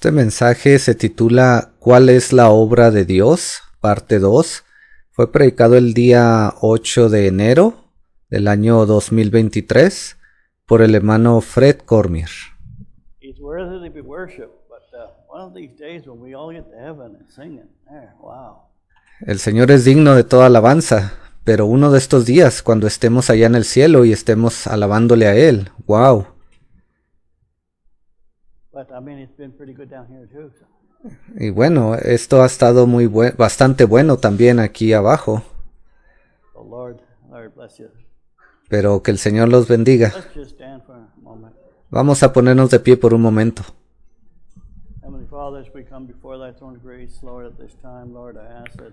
Este mensaje se titula ¿Cuál es la obra de Dios? Parte 2. Fue predicado el día 8 de enero del año 2023 por el hermano Fred Cormier. He's worthy to be worshipped, but one of these days when we all get to heaven and singing there, wow. El Señor es digno de toda alabanza, pero uno de estos días, cuando estemos allá en el cielo y estemos alabándole a Él, wow. But I mean, it's been pretty good down here too. So. Y bueno, esto ha estado bastante bueno también aquí abajo. So Lord bless you. Pero que el Señor los bendiga. Let's just stand for a moment. Vamos a ponernos de pie por un momento. Heavenly Father, as we come before thy throne of grace, Lord, at this time, Lord, I ask that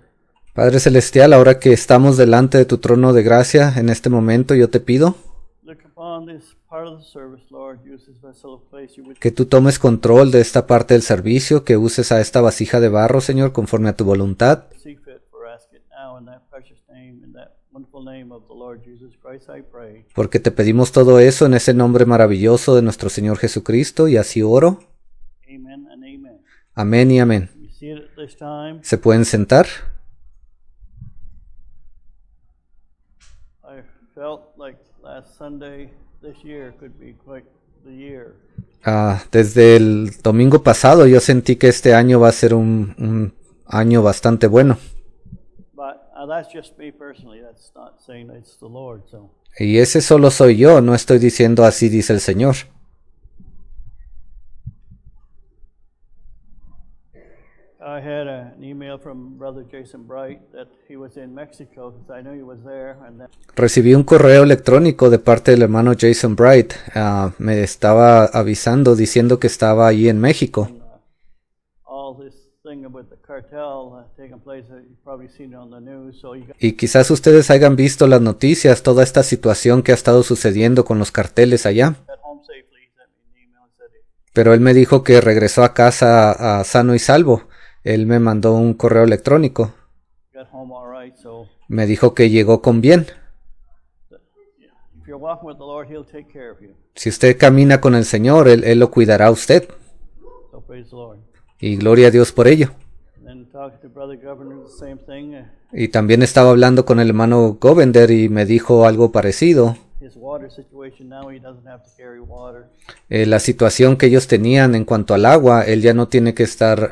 Padre Celestial, ahora que estamos delante de tu trono de gracia, en este momento yo te pido look upon this part of the service, Lord, use this vessel of place you would que tú tomes control de esta parte del servicio, que uses a esta vasija de barro, Señor, conforme a tu voluntad. see fit for ask it now in that precious name, in that wonderful name of the Lord Jesus Christ, I pray. Porque te pedimos todo eso en ese nombre maravilloso de nuestro Señor Jesucristo, y así oro. Amen and amen. Amén y amén. You see it at this time. ¿Se pueden sentar? I felt like last Sunday this year could be quite the year. Desde el domingo pasado yo sentí que este año va a ser un año bastante bueno. But that's just me personally. That's not saying it's the Lord. So Y ese solo soy yo, no estoy diciendo así dice el Señor. I had an email from Brother Jason Bright that he was in Mexico because I knew he was there. And then Recibí un correo electrónico de parte del hermano Jason Bright. Me estaba avisando diciendo que estaba allí en México. all this thing about the cartel taking place, you've probably seen it on the news. So you got Y quizás ustedes hayan visto las nnoticias, toda esta situación que ha estado sucediendo con los carteles allá. home safely. He sent me an email and said Pero él me dijo que regresó a casa sano y salvo. Él me mandó un correo electrónico. he got home all right. So Me dijo que llegó con bien. if you're walking with the Lord, He'll take care of you. Si usted camina con el Señor, Él lo cuidará a usted. So praise the Lord. Y gloria a Dios por ello. And then talking to Brother Governor, the same thing. Y también estaba hablando con el hermano Govender y me dijo algo parecido. His water situation now, he doesn't have to carry water. La situación que ellos tenían en cuanto al agua, él ya no tiene que estar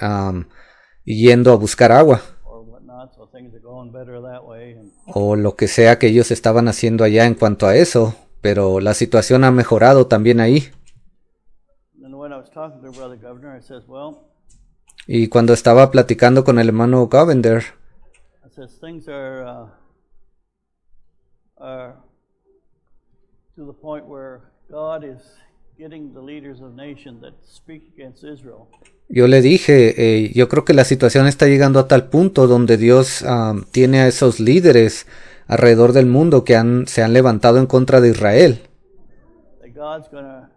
yendo a buscar agua. Or whatnot, so things are going better that way. And O lo que sea que ellos estaban haciendo allá en cuanto a eso. Pero la situación ha mejorado también ahí. then when I was talking to Brother Governor, I says, well, Y cuando estaba platicando con el hermano Govender, I says things are to the point where God is getting the leaders of nations that speak against Israel. yo le dije, yo creo que la situación está llegando a tal punto donde Dios tiene a esos líderes alrededor del mundo que se han levantado en contra de Israel. That God's going to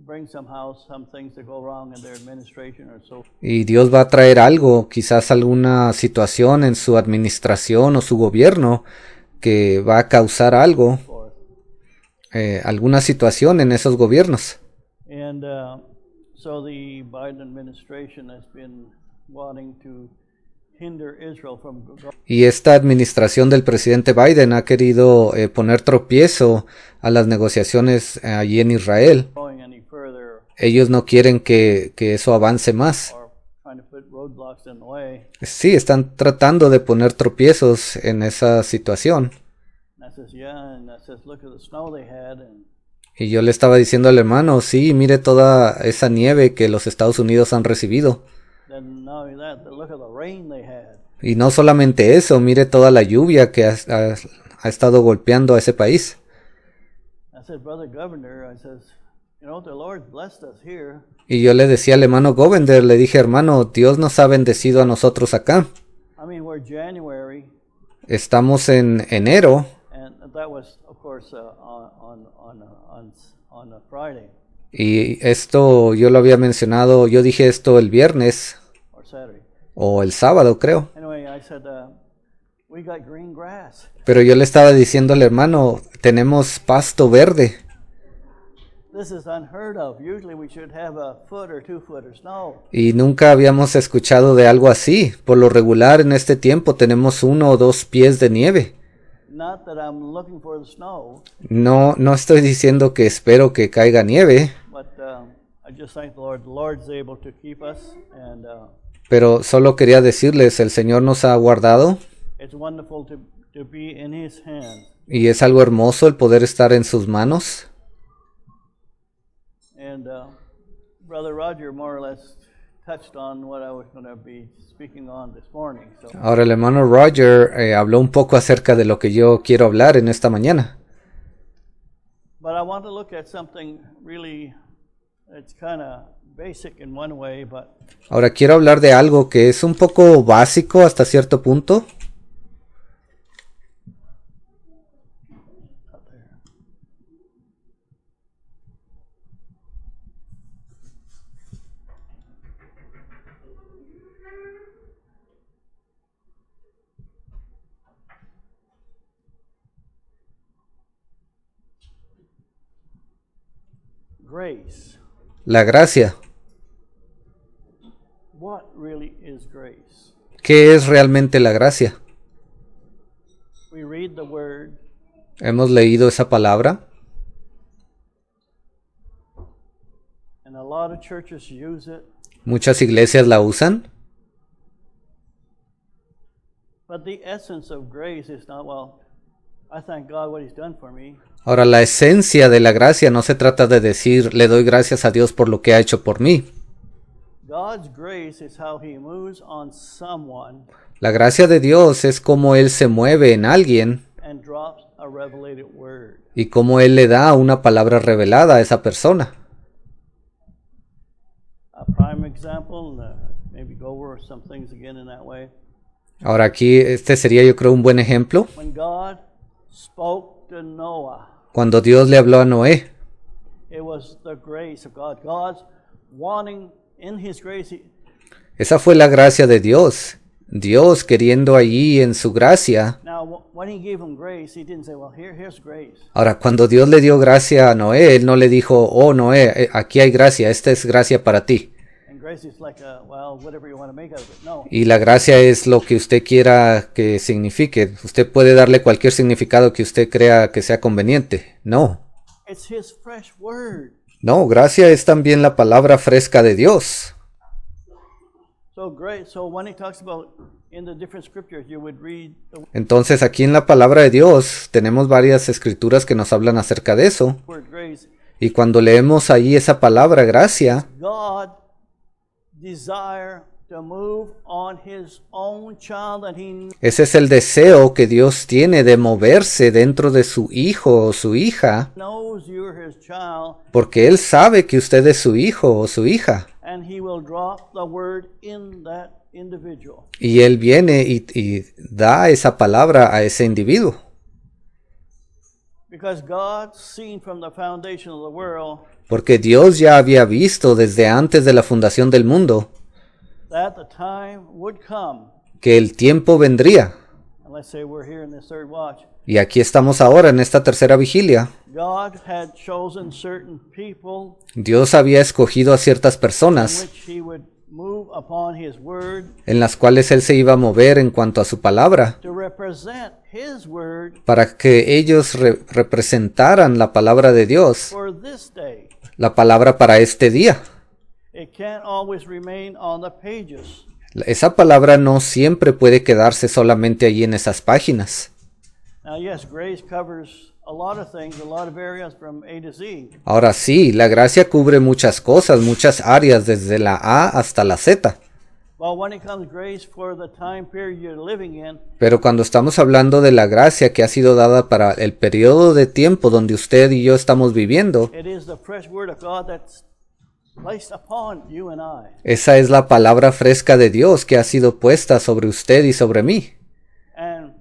bring somehow some things that go wrong in their administration or so. Y Dios va a traer algo, quizás alguna situación en su administración o su gobierno que va a causar algo, Forth. alguna situación en esos gobiernos. And so the Biden administration has been wanting to hinder Israel from Y esta administración del presidente Biden ha querido poner tropiezo a las negociaciones allí en Israel. going any further Ellos no quieren que eso avance más. or trying to put roadblocks in the way. Sí, están tratando de poner tropiezos en esa situación. And I says, yeah, and I says, look at the snow they had, and Y yo le estaba diciendo al hermano, sí, mire toda esa nieve que los Estados Unidos han recibido. then not only that, but look at the rain they had. Y no solamente eso, mire toda la lluvia que ha estado golpeando a ese país. I said, Brother Governor, I says, you know, the Lord blessed us here. Y yo le decía al hermano Govender, le dije, hermano, Dios nos ha bendecido a nosotros acá. I mean, we're January, Estamos en enero, and that was, of course, on a Friday y esto yo lo había mencionado, yo dije esto el viernes or Saturday. o el sábado, creo. Anyway, I said, we got green grass. Pero yo le estaba diciendo al hermano, tenemos pasto verde. This is unheard of. Usually we should have a foot or 2 foot of snow. Y nunca habíamos escuchado de algo así. Por lo regular en este tiempo tenemos 1 o 2 pies de nieve. Not that I'm looking for the snow, No estoy diciendo que espero que caiga nieve, but I just thank the Lord. The Lord's able to keep us, and pero solo quería decirles, el Señor nos ha guardado it's wonderful to be in His hands. y es algo hermoso el poder estar en sus manos. And Brother Roger more or less touched on what I was going to be speaking on this morning. So, Ahora el hermano Roger habló un poco acerca de lo que yo quiero hablar en esta mañana. but I want to look at something really, it's kind of basic in one way, but Ahora quiero hablar de algo que es un poco básico hasta cierto punto. up there. Grace. La gracia. What really is grace? ¿Qué es realmente la gracia? We read the word, Hemos leído esa palabra and a lot of churches use it, muchas iglesias la usan, but the essence of grace is not, well, I thank God what He's done for me. ahora la esencia de la gracia no se trata de decir le doy gracias a Dios por lo que ha hecho por mí. God's grace is how He moves on someone La gracia de Dios es cómo Él se mueve en alguien and drops a revelated word. y cómo Él le da una palabra revelada a esa persona. A prime example, maybe go over some things again in that way. Ahora aquí este sería yo creo un buen ejemplo. When God spoke to Noah, Cuando Dios le habló a Noé, it was the grace of God. God's wanting in His grace. esa fue la gracia de Dios. Dios queriendo allí en su gracia. Now, when He gave him grace, He didn't say, well, here's grace. Ahora, cuando Dios le dio gracia a Noé, Él no le dijo, oh Noé, aquí hay gracia, esta es gracia para ti. And grace is like, well, whatever you want to make out of it. No. Y la gracia es lo que usted quiera que signifique. Usted puede darle cualquier significado que usted crea que sea conveniente. No. It's His fresh word. No, gracia es también la palabra fresca de Dios. So great. So when He talks about in the different scriptures, you would read the Entonces aquí en la palabra de Dios tenemos varias escrituras que nos hablan acerca de eso. word grace. Y cuando leemos ahí esa palabra gracia, God desire to move on His own child that He ese es el deseo que Dios tiene de moverse dentro de su hijo o su hija, knows you're His child, porque Él sabe que usted es su hijo o su hija. and He will drop the word in that individual. Y Él viene y da esa palabra a ese individuo. Because God, seen from the foundation of the world, Porque Dios ya había visto desde antes de la fundación del mundo that the time would come, que el tiempo vendría. and let's say we're here in this third watch, Y aquí estamos ahora en esta tercera vigilia. God had chosen certain people Dios había escogido a ciertas in personas which He would move upon His word en las cuales Él se iba a mover en cuanto a su palabra, to represent His word para que ellos representaran la palabra de Dios, for this day. la palabra para este día. It can't always remain on the pages. Esa palabra no siempre puede quedarse solamente allí en esas páginas. Now, yes, grace covers a lot of things, a lot of areas from A to Z. Ahora sí, la gracia cubre muchas cosas, muchas áreas, desde la A hasta la Z. But when it comes grace for the time period you're living in, Pero cuando estamos hablando de la gracia que ha sido dada para el periodo de tiempo donde usted y yo estamos viviendo, it is the fresh word of God that's placed upon you and I. esa es la palabra fresca de Dios que ha sido puesta sobre usted y sobre mí. And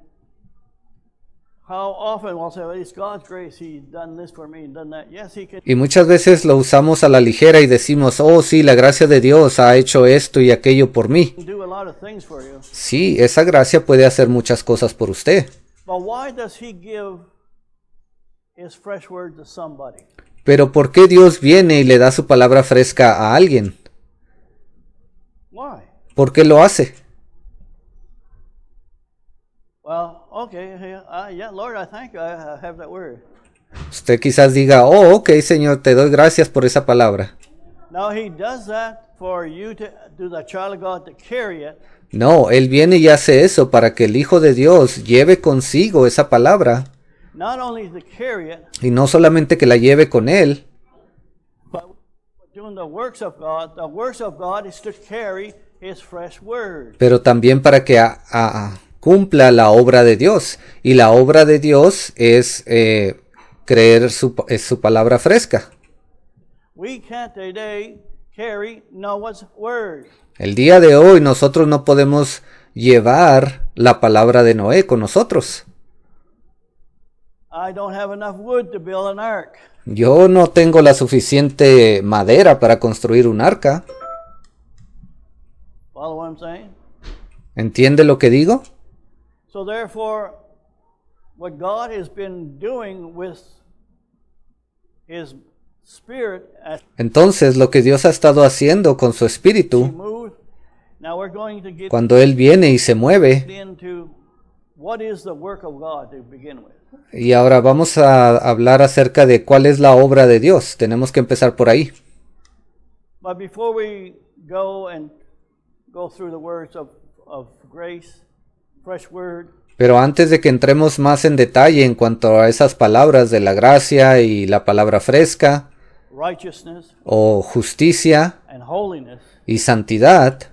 how often we'll say, well, it's God's grace, He's done this for me and done that. Yes, He can Y muchas veces lo usamos a la ligera y decimos, oh sí, la gracia de Dios ha hecho esto y aquello por mí. do a lot of things for you. Sí, esa gracia puede hacer muchas cosas por usted. But why does He give His fresh word to somebody? Pero ¿por qué Dios viene y le da su palabra fresca a alguien? Why? ¿Por qué lo hace? Well, okay, yeah, Lord, I thank you. I have that word. Usted quizás diga, oh, ok, Señor, te doy gracias por esa palabra. Now He does that for you to do the child of God to carry it. No, Él viene y hace eso para que el Hijo de Dios lleve consigo esa palabra. Not only to carry it, Y no solamente que la lleve con Él, but doing the works of God. The works of God is to carry His fresh word. pero también para que cumpla la obra de Dios. Y la obra de Dios es creer su palabra fresca. We can't today carry Noah's word. El día de hoy nosotros no podemos llevar la palabra de Noé con nosotros. I don't have enough wood to build an ark. Yo no tengo la suficiente madera para construir un arca. Follow what I'm saying? ¿Entiende lo que digo? So therefore, what God has been doing with His Spirit as Entonces, lo que Dios ha estado haciendo con su He espíritu, moved, now we're going to get cuando Él viene y se mueve, into what is the work of God to begin with. y ahora vamos a hablar acerca de cuál es la obra de Dios. Tenemos que empezar por ahí. But before we go through the words of grace, fresh word, Pero antes de que entremos más en detalle en cuanto a esas palabras de la gracia y la palabra fresca, righteousness, o justicia and holiness, y santidad,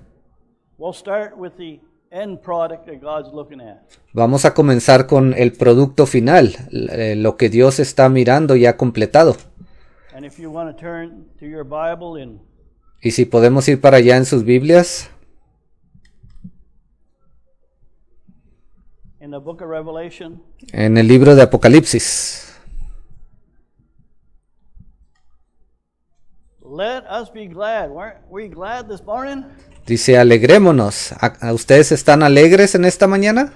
we'll start with the end product that God's looking at. vamos a comenzar con el producto final, lo que Dios está mirando y ha completado. And if you want to turn to your Bible Y si podemos ir para allá en sus Biblias, in the book of Revelation, en el libro de Apocalipsis. let us be glad. Weren't we glad this morning? Dice, alegrémonos. ¿A ustedes están alegres en esta mañana?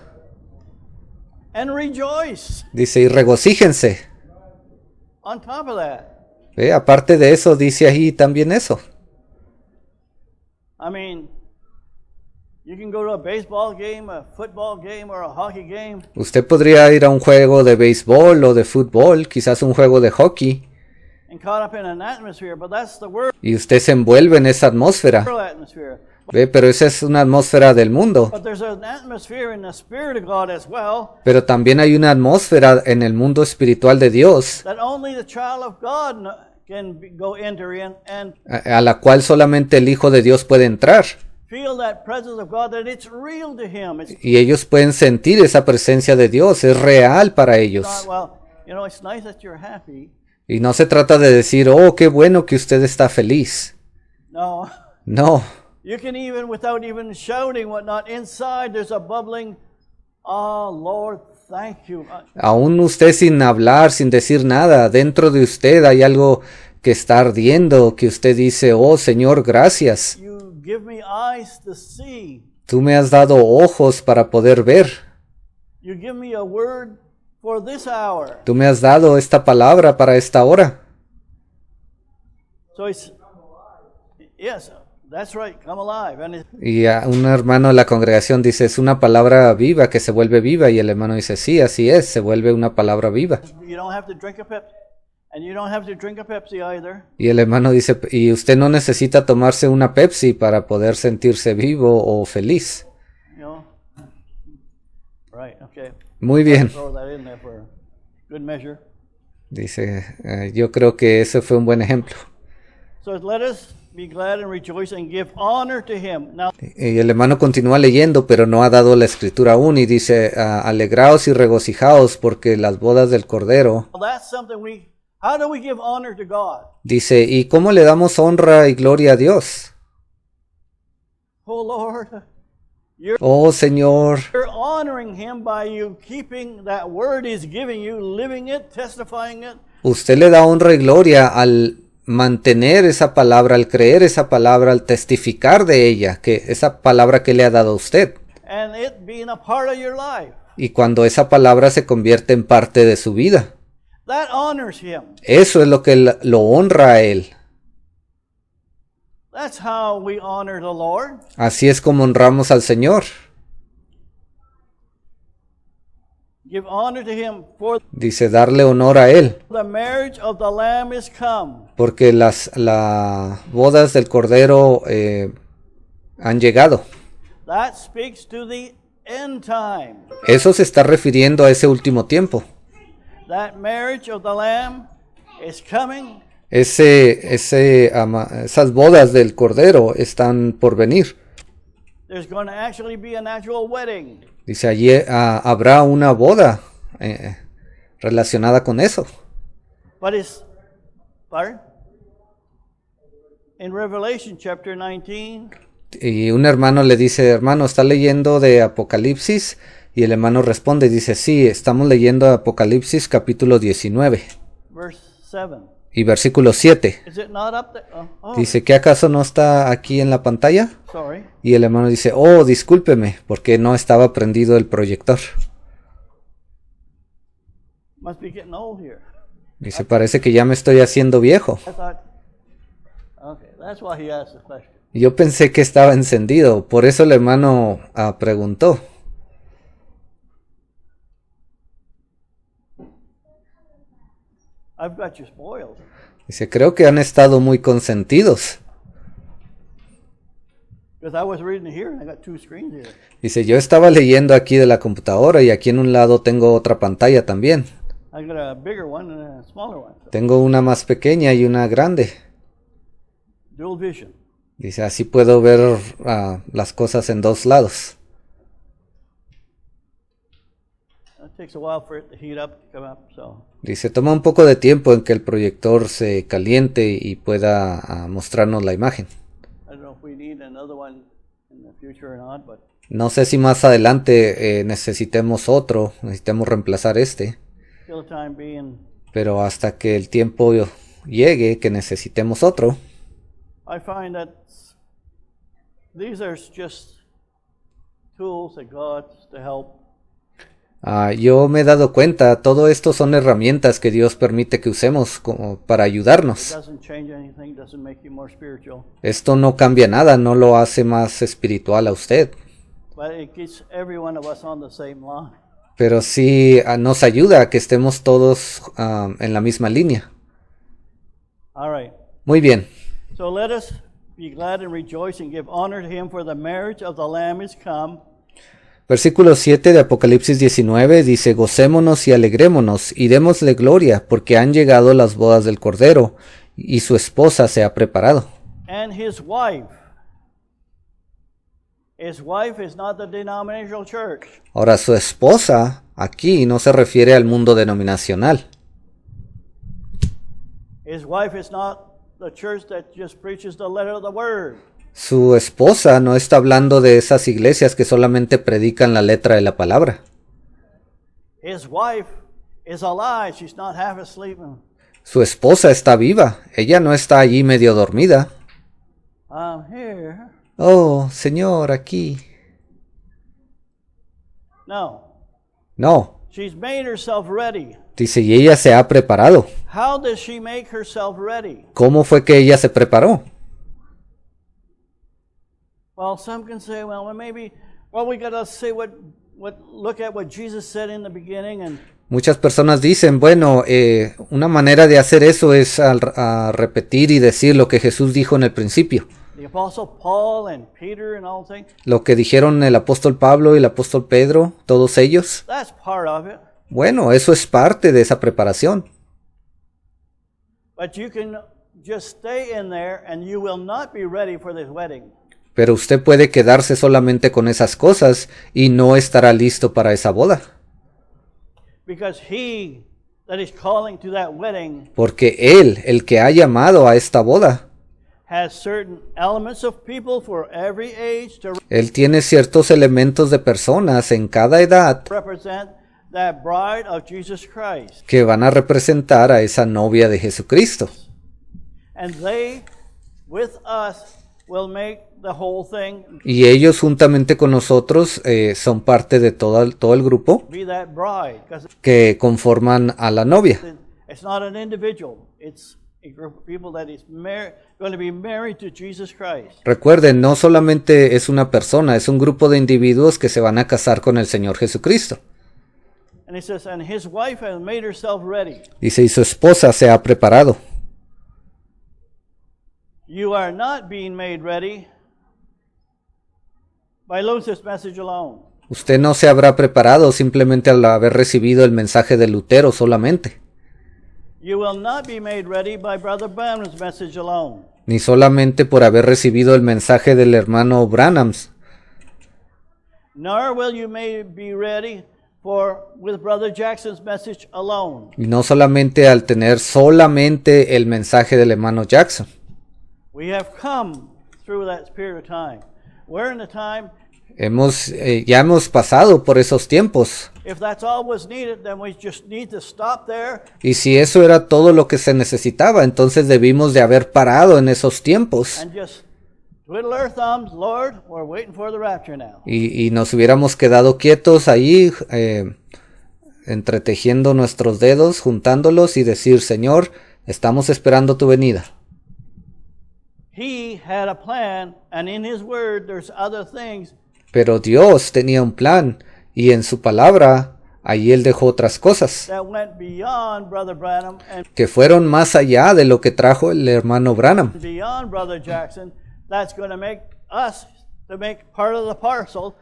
And rejoice Dice, y regocíjense. on top of that. Aparte de eso, dice ahí también eso. I mean, you can go to a baseball game, a football game, or a hockey game, Usted podría ir a un juego de béisbol o de fútbol, quizás un juego de hockey, and caught up in an atmosphere, but that's the world y usted se envuelve en esa atmósfera. atmosphere. Pero esa es una atmósfera del mundo. But there's an atmosphere in the Spirit of God as well Pero también hay una atmósfera en el mundo espiritual de Dios, that only the child of God can go enter in and a la cual solamente el Hijo de Dios puede entrar. feel that presence of God, that it's real to Him. It's Y ellos pueden sentir esa presencia de Dios, es real para ellos. not, well, it's nice that you're happy. Y no se trata de decir, oh, qué bueno que usted está feliz. No. No, You can even, without even shouting, whatnot, inside there's a bubbling, oh, Lord, thank you. aún usted sin hablar, sin decir nada, dentro de usted hay algo que está ardiendo, que usted dice, oh Señor, gracias. You give me eyes to see. Tú me has dado ojos para poder ver. You give me a word for this hour. Tú me has dado esta palabra para esta hora. So it's, yes, that's right, come alive. And Y a un hermano de la congregación dice, es una palabra viva que se vuelve viva. Y el hermano dice, sí, así es, se vuelve una palabra viva. you don't have to drink a Pepsi. And you don't have to drink a Pepsi either. Y el hermano dice, y usted no necesita tomarse una Pepsi para poder sentirse vivo o feliz. You know? Right, okay. Muy bien, Throw that in there for good measure. dice, yo creo que ese fue un buen ejemplo. So let us be glad and rejoice and give honor to Him. Now, Y el hermano continúa leyendo, pero no ha dado la escritura aún y dice, alegraos y regocijaos porque las bodas del Cordero. that's something how do we give honor to God? Dice, ¿y cómo le damos honra y gloria a Dios? Oh Lord, Oh Señor, you're honoring Him by you keeping that word He's giving you, living it, testifying it. usted le da honra y gloria al mantener esa palabra, al creer esa palabra, al testificar de ella, que esa palabra que le ha dado a usted. And it being a part of your life. Y cuando esa palabra se convierte en parte de su vida. That honors him. Eso es lo que lo honra a él. That's how we honor the Lord. Así es como honramos al Señor. Give honor to him, for Dice darle honor a él, the marriage of the Lamb is come. porque las bodas del Cordero han llegado. That speaks to the end time. Eso se está refiriendo a ese último tiempo. That marriage of the Lamb is coming. Esas bodas del Cordero están por venir. There's going to actually be an actual wedding. Dice allí habrá una boda relacionada con eso. But pardon? In Revelation chapter 19, Y un hermano le dice, hermano, ¿está leyendo de Apocalipsis? Y el hermano responde, dice, sí, estamos leyendo Apocalipsis capítulo 19 verse 7. y versículo 7. Is it not up there? Oh, Dice, ¿qué acaso no está aquí en la pantalla? sorry. Y el hermano dice, oh, discúlpeme, porque no estaba prendido el proyector. Must be getting old here. Dice, parece que ya me estoy haciendo viejo. I thought, okay, that's why he asked the question. Y yo pensé que estaba encendido, por eso el hermano preguntó. I've got you spoiled. Dice, creo que han estado muy consentidos. Because I was reading here and I got two screens here. Dice, yo estaba leyendo aquí de la computadora y aquí en un lado tengo otra pantalla también. I got a bigger one and a smaller one. So, Tengo una más pequeña y una grande. dual vision. Dice, así puedo ver las cosas en dos lados. It takes a while for it to heat up, to come up, so. Dice, toma un poco de tiempo en que el proyector se caliente y pueda mostrarnos la imagen. I don't know if we need another one in the future or not, but No sé si más adelante necesitemos reemplazar este, till the time being, pero hasta que el tiempo llegue que necesitemos otro, I find that these are just tools that God's to help. yo me he dado cuenta, todo esto son herramientas que Dios permite que usemos como para It ayudarnos. doesn't change anything, doesn't make you more spiritual, Esto no cambia nada, no lo hace más espiritual a usted, but it gets every one of us on the same line. pero sí nos ayuda a que estemos todos en la misma línea. All right. Muy bien. So let us be glad and rejoice and give honor to him, for the marriage of the Lamb is come. Versículo 7 de Apocalipsis 19 dice, gocémonos y alegrémonos y démosle gloria, porque han llegado las bodas del Cordero, y su esposa se ha preparado. And his wife. His wife is not the denominational church. Ahora, su esposa aquí no se refiere al mundo denominacional. His wife is not the church that just preaches the letter of the word. Su esposa no está hablando de esas iglesias que solamente predican la letra de la palabra. His wife is alive. She's not half asleep. Su esposa está viva, ella no está allí medio dormida. I'm here. Oh, Señor, aquí. No. No, She's made herself ready. dice, y ella se ha preparado. How does she make herself ready? ¿Cómo fue que ella se preparó? Well, some can say, well, maybe, well, we got to say look at what Jesus said in the beginning, and Muchas personas dicen, bueno, una manera de hacer eso es a repetir y decir lo que Jesús dijo en el principio. the Apostle Paul and Peter and all things. Lo que dijeron el apóstol Pablo y el apóstol Pedro, todos ellos. That's part of it. Bueno, eso es parte de esa preparación. But you can just stay in there and you will not be ready for this wedding. Pero usted puede quedarse solamente con esas cosas y no estará listo para esa boda. Because he that is calling to that wedding Porque Él, el que ha llamado a esta boda, has certain elements of people for every age to Él tiene ciertos elementos de personas en cada edad represent that bride of Jesus Christ. que van a representar a esa novia de Jesucristo. And they, with us, will make the whole thing Y ellos juntamente con nosotros son parte de todo el grupo be that bride. 'Cause que conforman a la novia. It's not an individual. It's a group of people that is going to be married to Jesus Christ. Recuerden, no solamente es una persona, es un grupo de individuos que se van a casar con el Señor Jesucristo. And he says, and his wife has made herself ready. Dice, y su esposa se ha preparado. You are not being made ready by Luther's message alone. Usted no se habrá preparado simplemente al haber recibido el mensaje de Lutero solamente. You will not be made ready by Brother Branham's message alone. Ni solamente por haber recibido el mensaje del hermano Branham. Nor will you be ready with Brother Jackson's message alone. Y no solamente al tener solamente el mensaje del hermano Jackson. We have come through that period of time. We're in a time. Ya hemos pasado por esos tiempos. If that's all was needed, then we just need to stop there. Y si eso era todo lo que se necesitaba, entonces debimos de haber parado en esos tiempos. And just twiddle our thumbs, Lord, we're waiting for the rapture now. Y nos hubiéramos quedado quietos ahí, entretejiendo nuestros dedos, juntándolos y decir, Señor, estamos esperando tu venida. He had a plan, and in his word there's other things. Pero Dios tenía un plan, y en su palabra, ahí Él dejó otras cosas That went beyond Brother Branham and que fueron más allá de lo que trajo el hermano Branham, beyond Brother Jackson. That's going to make us to make part of the parcel.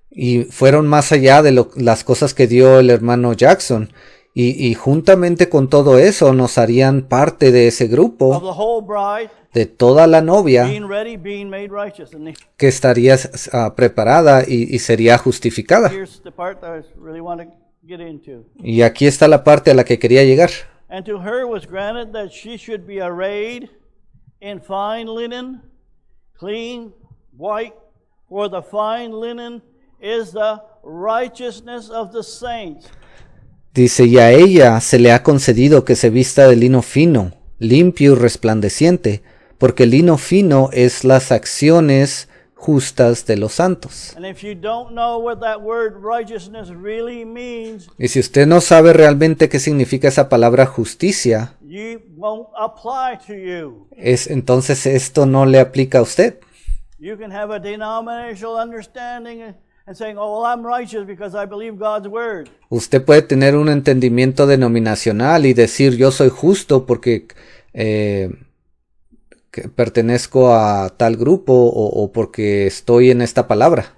y fueron más allá de las cosas que dio el hermano Jackson, y juntamente con todo eso nos harían parte de ese Of grupo, the whole bride, de toda la novia being ready, being made righteous. And que estaría preparada y sería justificada. here's the part that I really want to get into. Y aquí está la parte a la que quería llegar. And to her was granted that she should be arrayed in fine linen, clean, white, for the fine linen is the righteousness of the saints. Dice, y a ella se le ha concedido que se vista de lino fino, limpio y resplandeciente, porque el lino fino es las acciones justas de los santos. And if you don't know what that word righteousness really means, Y si usted no sabe realmente qué significa esa palabra justicia, you won't apply to you. entonces esto no le aplica a usted. You can have a denominational understanding and saying, oh, well, I'm righteous because I believe God's word. Usted puede tener un entendimiento denominacional y decir yo soy justo porque que pertenezco a tal grupo o porque estoy en esta palabra.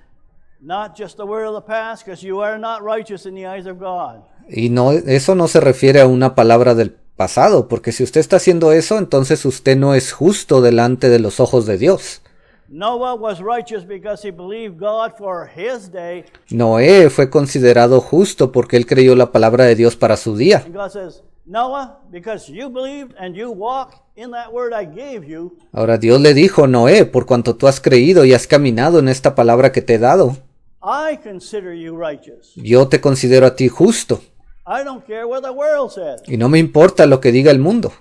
Not just the word of the past, because you are not righteous in the eyes of God. Y no, eso no se refiere a una palabra del pasado, porque si usted está haciendo eso, entonces usted no es justo delante de los ojos de Dios. Noah was righteous because he believed God for his day. Noé fue considerado justo porque él creyó la palabra de Dios para su día. And God says, Noah, because you believed and you walk in that word I gave you, Ahora Dios le dijo, Noé, por cuanto tú has creído y has caminado en esta palabra que te he dado, I consider you righteous. yo te considero a ti justo. I don't care what the world says. Y no me importa lo que diga el mundo.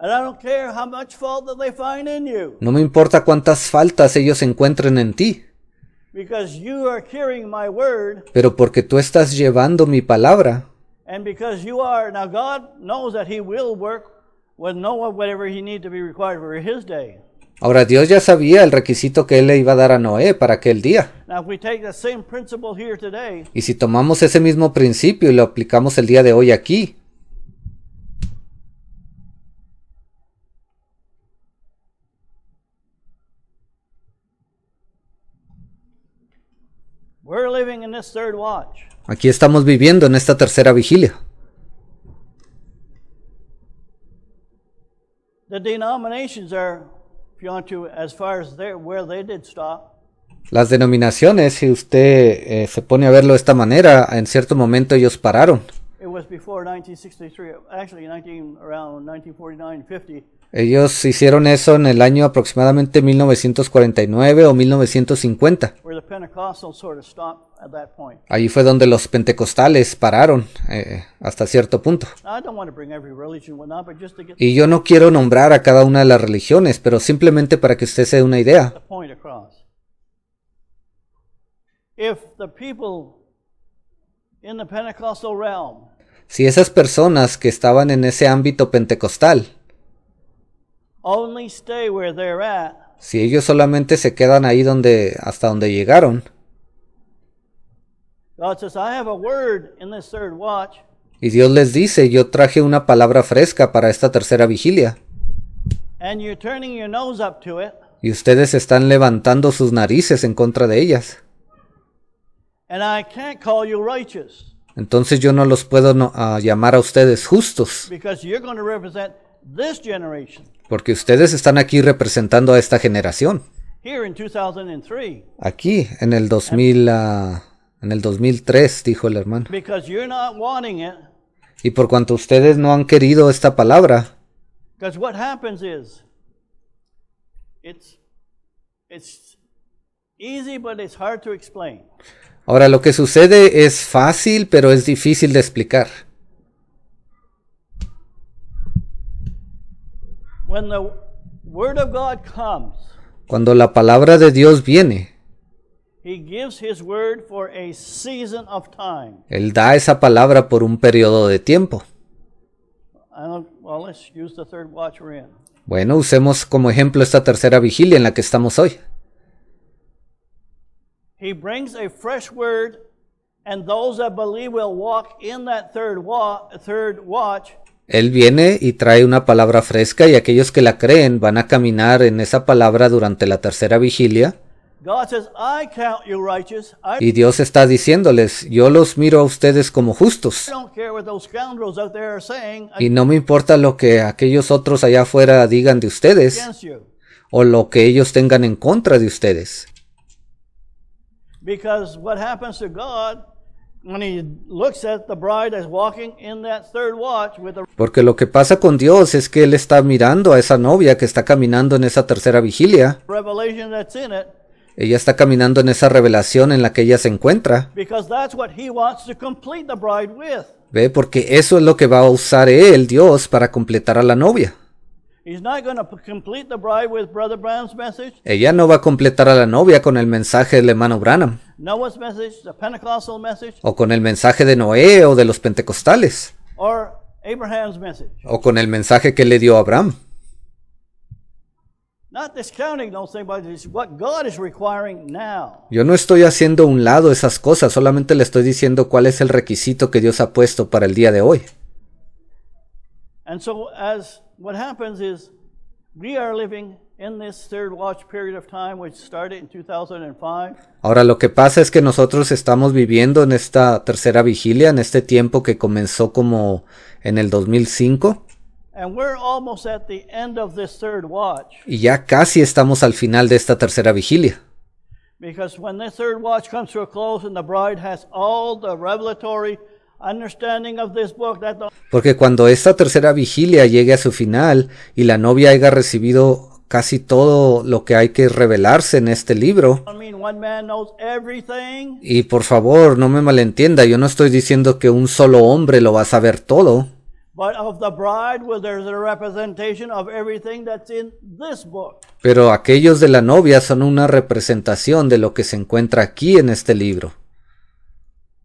And I don't care how much fault that they find in you. No me importa cuántas faltas ellos encuentren en ti. Because you are carrying my word. Pero porque tú estás llevando mi palabra. And because you are, now God knows that he will work with Noah whatever he needs to be required for his day. Ahora Dios ya sabía el requisito que él le iba a dar a Noé para aquel día. Now if we take the same principle here today, Y si tomamos ese mismo principio y lo aplicamos el día de hoy aquí, we're living in this third watch. aquí estamos viviendo en esta tercera vigilia. The denominations are, if you want to, as far as where they did stop. Las denominaciones, si usted se pone a verlo de esta manera, en cierto momento ellos pararon. It was before 1963, actually around 1949, 50. Ellos hicieron eso en el año aproximadamente 1949 o 1950. Where the Pentecostals sort of stopped at that point. Allí fue donde los pentecostales pararon hasta cierto punto. Now, I don't want to bring every religion and whatnot, but just to get Y yo no quiero nombrar a cada una de las religiones, pero simplemente para que usted se dé una idea. the point across. If the people in the Pentecostal realm Si esas personas que estaban en ese ámbito pentecostal, only stay where they're at, si ellos solamente se quedan ahí hasta donde llegaron, God says, I have a word in this third watch. y Dios les dice, yo traje una palabra fresca para esta tercera vigilia, And you're turning your nose up to it, y ustedes están levantando sus narices en contra de ellas. and I can't call you righteous Entonces yo no los puedo llamar a ustedes justos, because you're going to represent this generation. porque ustedes están aquí representando a esta generación. Here in 2003, Aquí, en el 2003, dijo el hermano. because you're not wanting it, Y por cuanto ustedes no han querido esta palabra, because what happens is, it's easy, but it's hard to explain. ahora lo que sucede es fácil, pero es difícil de explicar. When the Word of God comes, Cuando la palabra de Dios viene, He gives His Word for a season of time. Él da esa palabra por un periodo de tiempo. Well, let's use the third watch we're in. Bueno, usemos como ejemplo esta tercera vigilia en la que estamos hoy. He brings a fresh word, and those that believe will walk in that third watch. Él viene y trae una palabra fresca y aquellos que la creen van a caminar en esa palabra durante la tercera vigilia. God says, I count you righteous. I Y Dios está diciéndoles, yo los miro a ustedes como justos. don't care what those scoundrels out there are saying Y no me importa lo que aquellos otros allá afuera digan de ustedes against you. o lo que ellos tengan en contra de ustedes. Because what happens to God when He looks at the bride as walking in that third watch with the Porque lo que pasa con Dios es que Él está mirando a esa novia que está caminando en esa tercera vigilia. revelation that's in it, Ella está caminando en esa revelación en la que ella se encuentra. because that's what He wants to complete the bride with. ¿Ve? Porque eso es lo que va a usar Él, Dios, para completar a la novia. He's not going to complete the bride with Brother Branham's message, Ella no va a completar a la novia con el mensaje del hermano Branham, Noah's message, the Pentecostal message, o con el mensaje de Noé o de los pentecostales, or Abraham's message. o con el mensaje que le dio a Abraham. Not discounting those things, but it's what God is requiring now. Yo no estoy haciendo a un lado esas cosas, solamente le estoy diciendo cuál es el requisito que Dios ha puesto para el día de hoy. And so, as what happens is, we are living in this third watch period of time, which started in 2005. Ahora lo que pasa es que nosotros estamos viviendo en esta tercera vigilia, en este tiempo que comenzó como en el 2005, And we're almost at the end of this third watch. y ya casi estamos al final de esta tercera vigilia. Because when this third watch comes to a close and the bride has all the revelatory understanding of this book, that the Porque cuando esta tercera vigilia llegue a su final y la novia haya recibido casi todo lo que hay que revelarse en este libro, one man knows everything. y por favor no me malentienda, yo no estoy diciendo que un solo hombre lo va a saber todo, But of the bride, well, there's a representation of everything that's in this book. pero aquellos de la novia son una representación de lo que se encuentra aquí en este libro.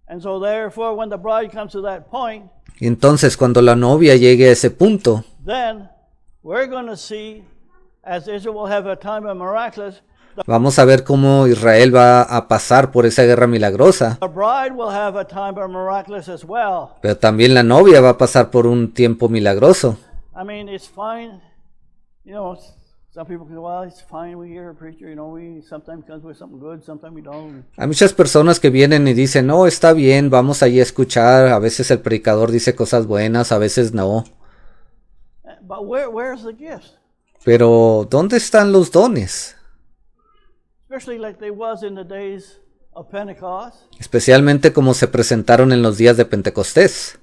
And so therefore, when the bride comes to that point, Y entonces cuando la novia llegue a ese punto, then we're going to see, as Israel will have a time of miraculous, vamos a ver cómo Israel va a pasar por esa guerra milagrosa, the bride will have a time of miraculous as well. pero también la novia va a pasar por un tiempo milagroso. I mean, it's fine. You know, some people say, well, it's fine. We hear a preacher, you know, we sometimes comes with something good, sometimes we don't. Hay muchas personas que vienen y dicen, no, está bien, vamos allí a escuchar, a veces el predicador dice cosas buenas, a veces no. But where's the gifts? Pero, ¿dónde están los dones? Especially like they was in the days of Pentecost, Especialmente como se presentaron en los días de Pentecostés,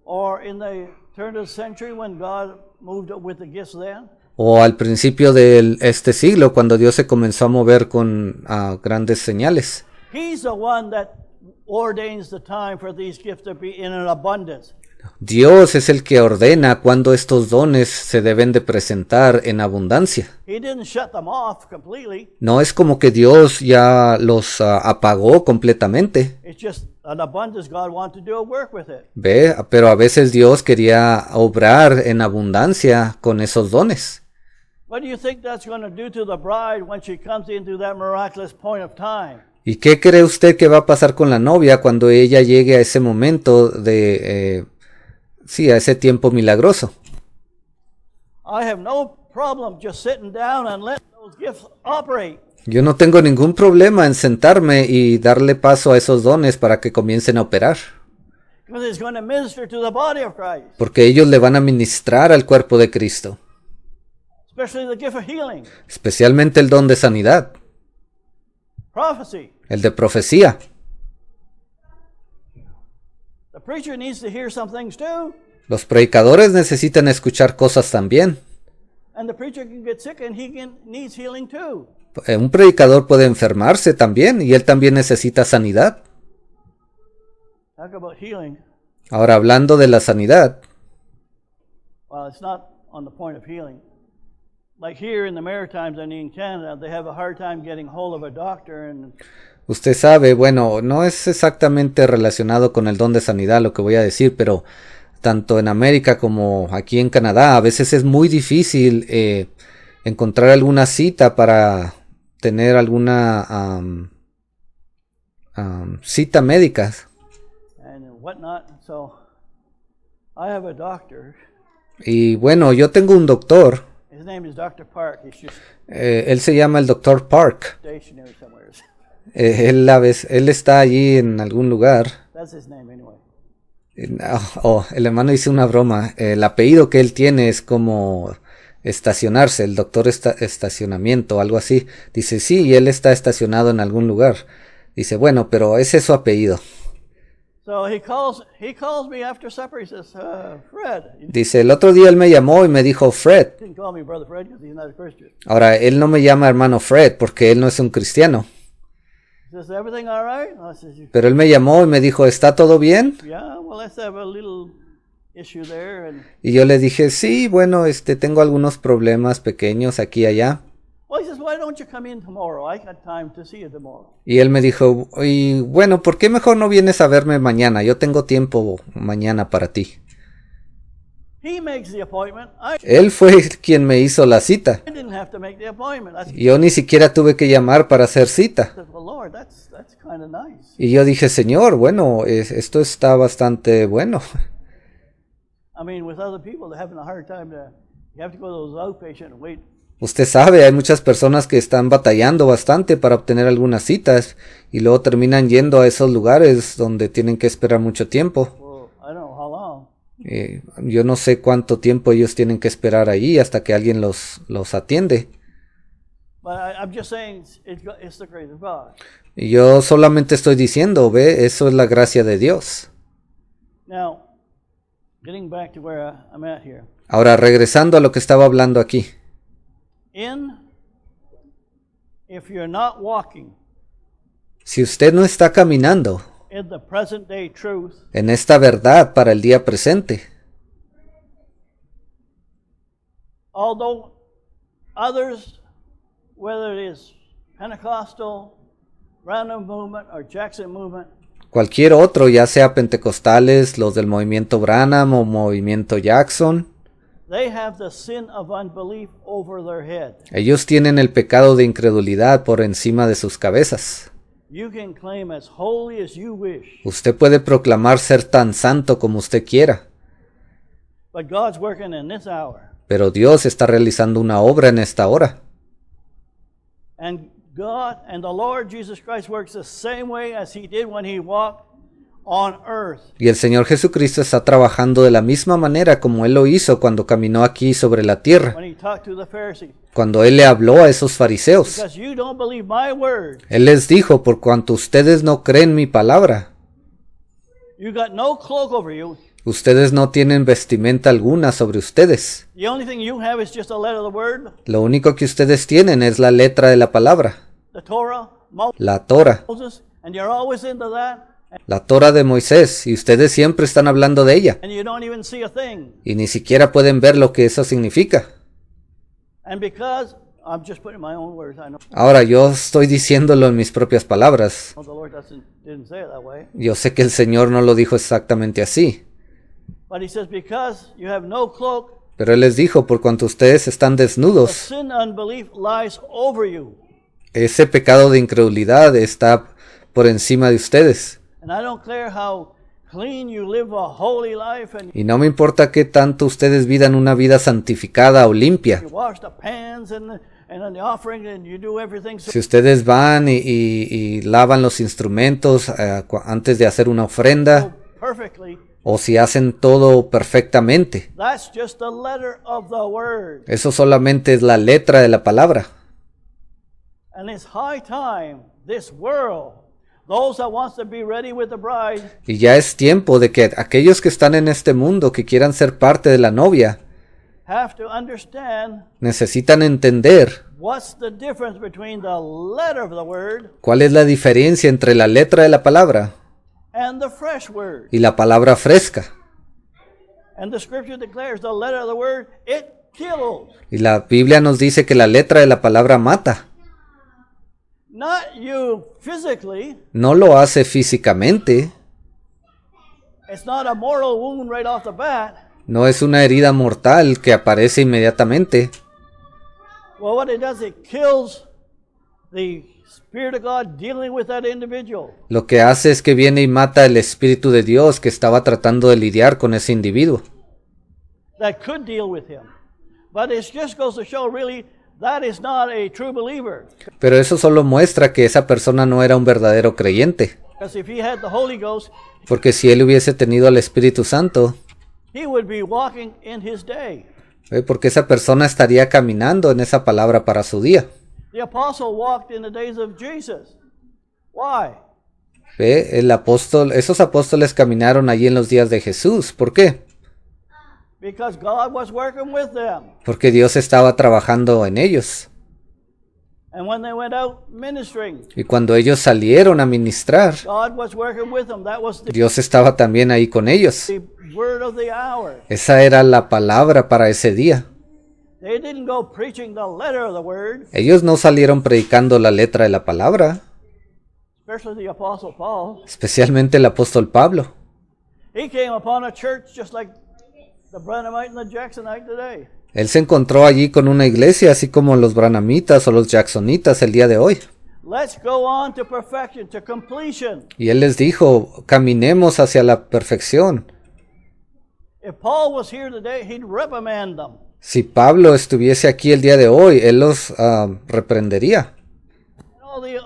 or in the turn of the century when God moved up with the gifts then. o al principio de este siglo, cuando Dios se comenzó a mover con grandes señales. He's the one that ordains the time for these gifts to be in an abundance. Dios es el que ordena cuándo estos dones se deben de presentar en abundancia. He didn't shut them off completely. No es como que Dios ya los apagó completamente. It's just an abundance God wanted to do a work with it. Ve, pero a veces Dios quería obrar en abundancia con esos dones. What do you think that's going to do to the bride when she comes into that miraculous point of time? ¿Y qué cree usted que va a pasar con la novia cuando ella llegue a ese momento de, a ese tiempo milagroso? I have no problem just sitting down and letting those gifts operate. Yo no tengo ningún problema en sentarme y darle paso a esos dones para que comiencen a operar. Because it's going to minister to the body of Christ. Porque ellos le van a ministrar al cuerpo de Cristo. Especially the gift of healing, Especialmente el don de sanidad, prophecy. el de profecía. The preacher needs to hear some things too. Los predicadores necesitan escuchar cosas también. And the preacher can get sick and needs healing too. Un predicador puede enfermarse también y él también necesita sanidad. Talk about healing. Ahora, hablando de la sanidad, Well, it's not on the point of healing. Like here in the Maritimes and in Canada, they have a hard time getting hold of a doctor, and usted sabe, bueno, no es exactamente relacionado con el don de sanidad lo que voy a decir, pero tanto en América como aquí en Canadá, a veces es muy difícil encontrar alguna cita para tener alguna cita médica. and whatnot. So I have a doctor. Y bueno, yo tengo un doctor, His name is Dr. Park. He's just él se llama el Dr. Park. stationary somewhere. Él está allí en algún lugar. That's his name anyway. El hermano hizo una broma. El apellido que él tiene es como estacionarse, el doctor estacionamiento, algo así. Dice, sí, y él está estacionado en algún lugar. Dice, bueno, pero ese es su apellido. So he calls me after supper. He says, Fred. He Dice, el otro día él me llamó y me dijo, Fred. didn't call me Brother Fred because he's not a Christian. Ahora, él no me llama hermano Fred porque él no es un cristiano. He says, everything all right? I says, Pero él me llamó y me dijo, ¿está todo bien? yeah, well, let's have a little issue there. And Y yo le dije, sí, bueno, tengo algunos problemas pequeños aquí y allá. well, he says, why don't you come in tomorrow? I got time to see you tomorrow. Y él me dijo, y bueno, ¿por qué mejor no vienes a verme mañana? Yo tengo tiempo mañana para ti. He makes the appointment. I Él fue quien me hizo la cita. didn't have to make the appointment. I said, Yo ni siquiera tuve que llamar para hacer cita. well, Lord, that's kind of nice. Y yo dije, Señor, bueno, esto está bastante bueno. I mean, with other people, they're having a hard time you have to go to those outpatient and wait. Usted sabe, hay muchas personas que están batallando bastante para obtener algunas citas y luego terminan yendo a esos lugares donde tienen que esperar mucho tiempo. Well, I don't know how long. Yo no sé cuánto tiempo ellos tienen que esperar ahí hasta que alguien los atiende. But I'm just saying it's the grace of God. Y yo solamente estoy diciendo, ve, eso es la gracia de Dios. Now, getting back to where I'm at here. Ahora, regresando a lo que estaba hablando aquí. If you're not walking Si usted no está caminando in the present day truth, en esta verdad para el día presente, although others, whether it is Pentecostal, Branham movement, or Jackson movement, cualquier otro, ya sea pentecostales, los del movimiento Branham o movimiento Jackson, they have the sin of unbelief over their head. ellos tienen el pecado de incredulidad por encima de sus cabezas. You can claim as holy as you wish, Usted puede proclamar ser tan santo como usted quiera, but God's working in this hour. pero Dios está realizando una obra en esta hora. And God and the Lord Jesus Christ works the same way as he did when he walked on earth. Y el Señor Jesucristo está trabajando de la misma manera como Él lo hizo cuando caminó aquí sobre la tierra, When he talked to the Pharisees. cuando Él le habló a esos fariseos. Because you don't believe my word. Él les dijo, por cuanto ustedes no creen mi palabra, You got no cloak over you. ustedes no tienen vestimenta alguna sobre ustedes. The only thing you have is just a letter of the word, Lo único que ustedes tienen es la letra de la palabra, the Torah, la Torah. Moses, and you're always into that. la Torah de Moisés, y ustedes siempre están hablando de ella, and you don't even see a thing. y ni siquiera pueden ver lo que eso significa. And because I'm just putting my own words, I know Ahora, yo estoy diciéndolo en mis propias palabras. the Lord didn't say it that way. Yo sé que el Señor no lo dijo exactamente así, But he says, because you have no cloak, pero Él les dijo, por cuanto ustedes están the desnudos, sin unbelief lies over you. ese pecado de incredulidad está por encima de ustedes. And I don't care how clean you live a holy life and Y no me importa qué tanto ustedes vivan una vida santificada o limpia. you wash the pans and the offering and you do everything so Si ustedes van y lavan los instrumentos antes de hacer una ofrenda, perfectly, o si hacen todo perfectamente, that's just the letter of the word. eso solamente es la letra de la palabra. And it's high time this world, those that wants to be ready with the bride, Y ya es tiempo de que aquellos que están en este mundo, que quieran ser parte de la novia, have to understand necesitan entender what's the difference between the letter of the word cuál es la diferencia entre la letra de la palabra and the fresh word. y la palabra fresca. And the scripture declares the letter of the word, it kills. Y la Biblia nos dice que la letra de la palabra mata. Not you physically. No lo hace físicamente, It's not a mortal wound right off the bat. no es una herida mortal que aparece inmediatamente. Well, what it does, it kills the Spirit of God dealing with that individual. Lo que hace es que viene y mata el Espíritu de Dios que estaba tratando de lidiar con ese individuo. That could deal with him. But it just goes to show really that is not a true believer. Pero eso solo muestra que esa persona no era un verdadero creyente. Because if he had the Holy Ghost, Porque si él hubiese tenido al Espíritu Santo, he would be walking in his day. porque esa persona estaría caminando en esa palabra para su día. The apostle walked in the days of Jesus. Why? El apóstol, esos apóstoles caminaron allí en los días de Jesús. ¿Por qué? Because God was working with them. Porque Dios estaba trabajando en ellos. And when they went out ministering, Y cuando ellos salieron a ministrar, God was working with them. That was the Dios estaba también ahí con ellos. word of the hour. Esa era la palabra para ese día. They didn't go preaching the letter of the word, Ellos no salieron predicando la letra de la palabra, especially the apostle Paul. especialmente el apóstol Pablo. He came upon a church just like the Branhamite and the Jacksonite today. Él se encontró allí con una iglesia, así como los branhamitas o los jacksonitas el día de hoy. Let's go on to perfection, to completion. Y él les dijo, caminemos hacia la perfección. If Paul was here today, he'd reprimand them. Si Pablo estuviese aquí el día de hoy, él los reprendería.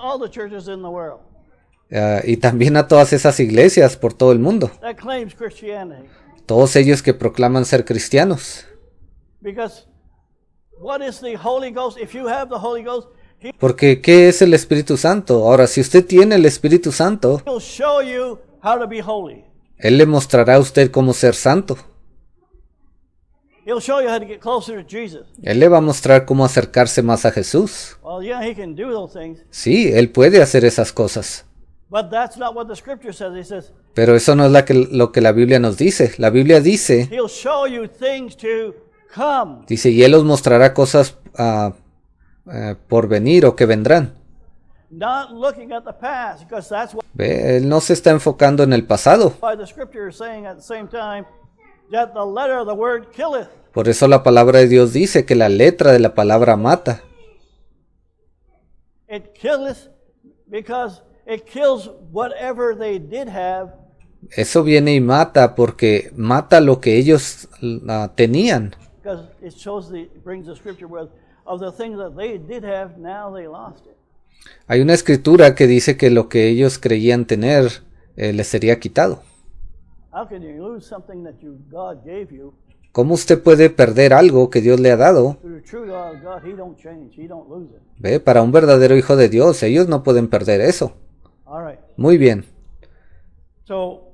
All the churches in the world Y también a todas esas iglesias por todo el mundo. that claims Christianity. Todos ellos que proclaman ser cristianos. Because what is the Holy Ghost? If you have the Holy Ghost, Porque, ¿qué es el Espíritu Santo? Ahora, si usted tiene el Espíritu Santo, He'll show you how to be holy. Él le mostrará a usted cómo ser santo. He'll show you how to get closer to Jesus. Él le va a mostrar cómo acercarse más a Jesús. Well, yeah, He can do those things, Sí, Él puede hacer esas cosas. but that's not what the Scripture says. It says Pero eso no es lo que la Biblia nos dice. La Biblia dice, He'll show you things to come. y Él os mostrará cosas por venir o que vendrán. Not looking at the past, because that's what ¿Ve? Él no se está enfocando en el pasado. why the Scripture is saying at the same time that the letter of the word killeth. Por eso la palabra de Dios dice que la letra de la palabra mata. It killeth because it kills whatever they did have. Eso viene y mata porque mata lo que ellos tenían. Because it shows brings the scripture where of the things that they did have, now they lost it. Hay una escritura que dice que lo que ellos creían tener les sería quitado. How can you lose something that God gave you? ¿Cómo usted puede perder algo que Dios le ha dado? To the true God, He don't change. He don't lose it. ¿Ve? Para un verdadero hijo de Dios, ellos no pueden perder eso. All right. Muy bien. So,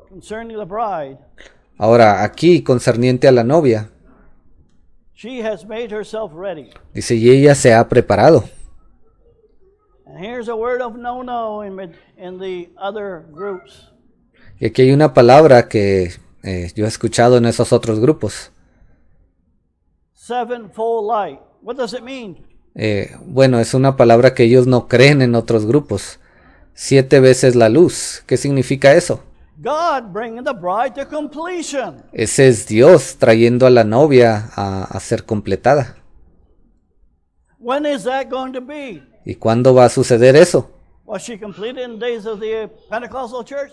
concerning the bride, Ahora, aquí, concerniente a la novia, she has made herself ready. dice, y ella se ha preparado. And here's a word of no in the other groups. Y aquí hay una palabra que yo he escuchado en esos otros grupos. Sevenfold light. What does it mean? Bueno, es una palabra que ellos no creen en otros grupos. 7 veces la luz. ¿Qué significa eso? God bringing the bride to completion. Ese es Dios trayendo a la novia a ser completada. When is that going to be? ¿Y cuándo va a suceder eso? Was she completed in the days of the Pentecostal church?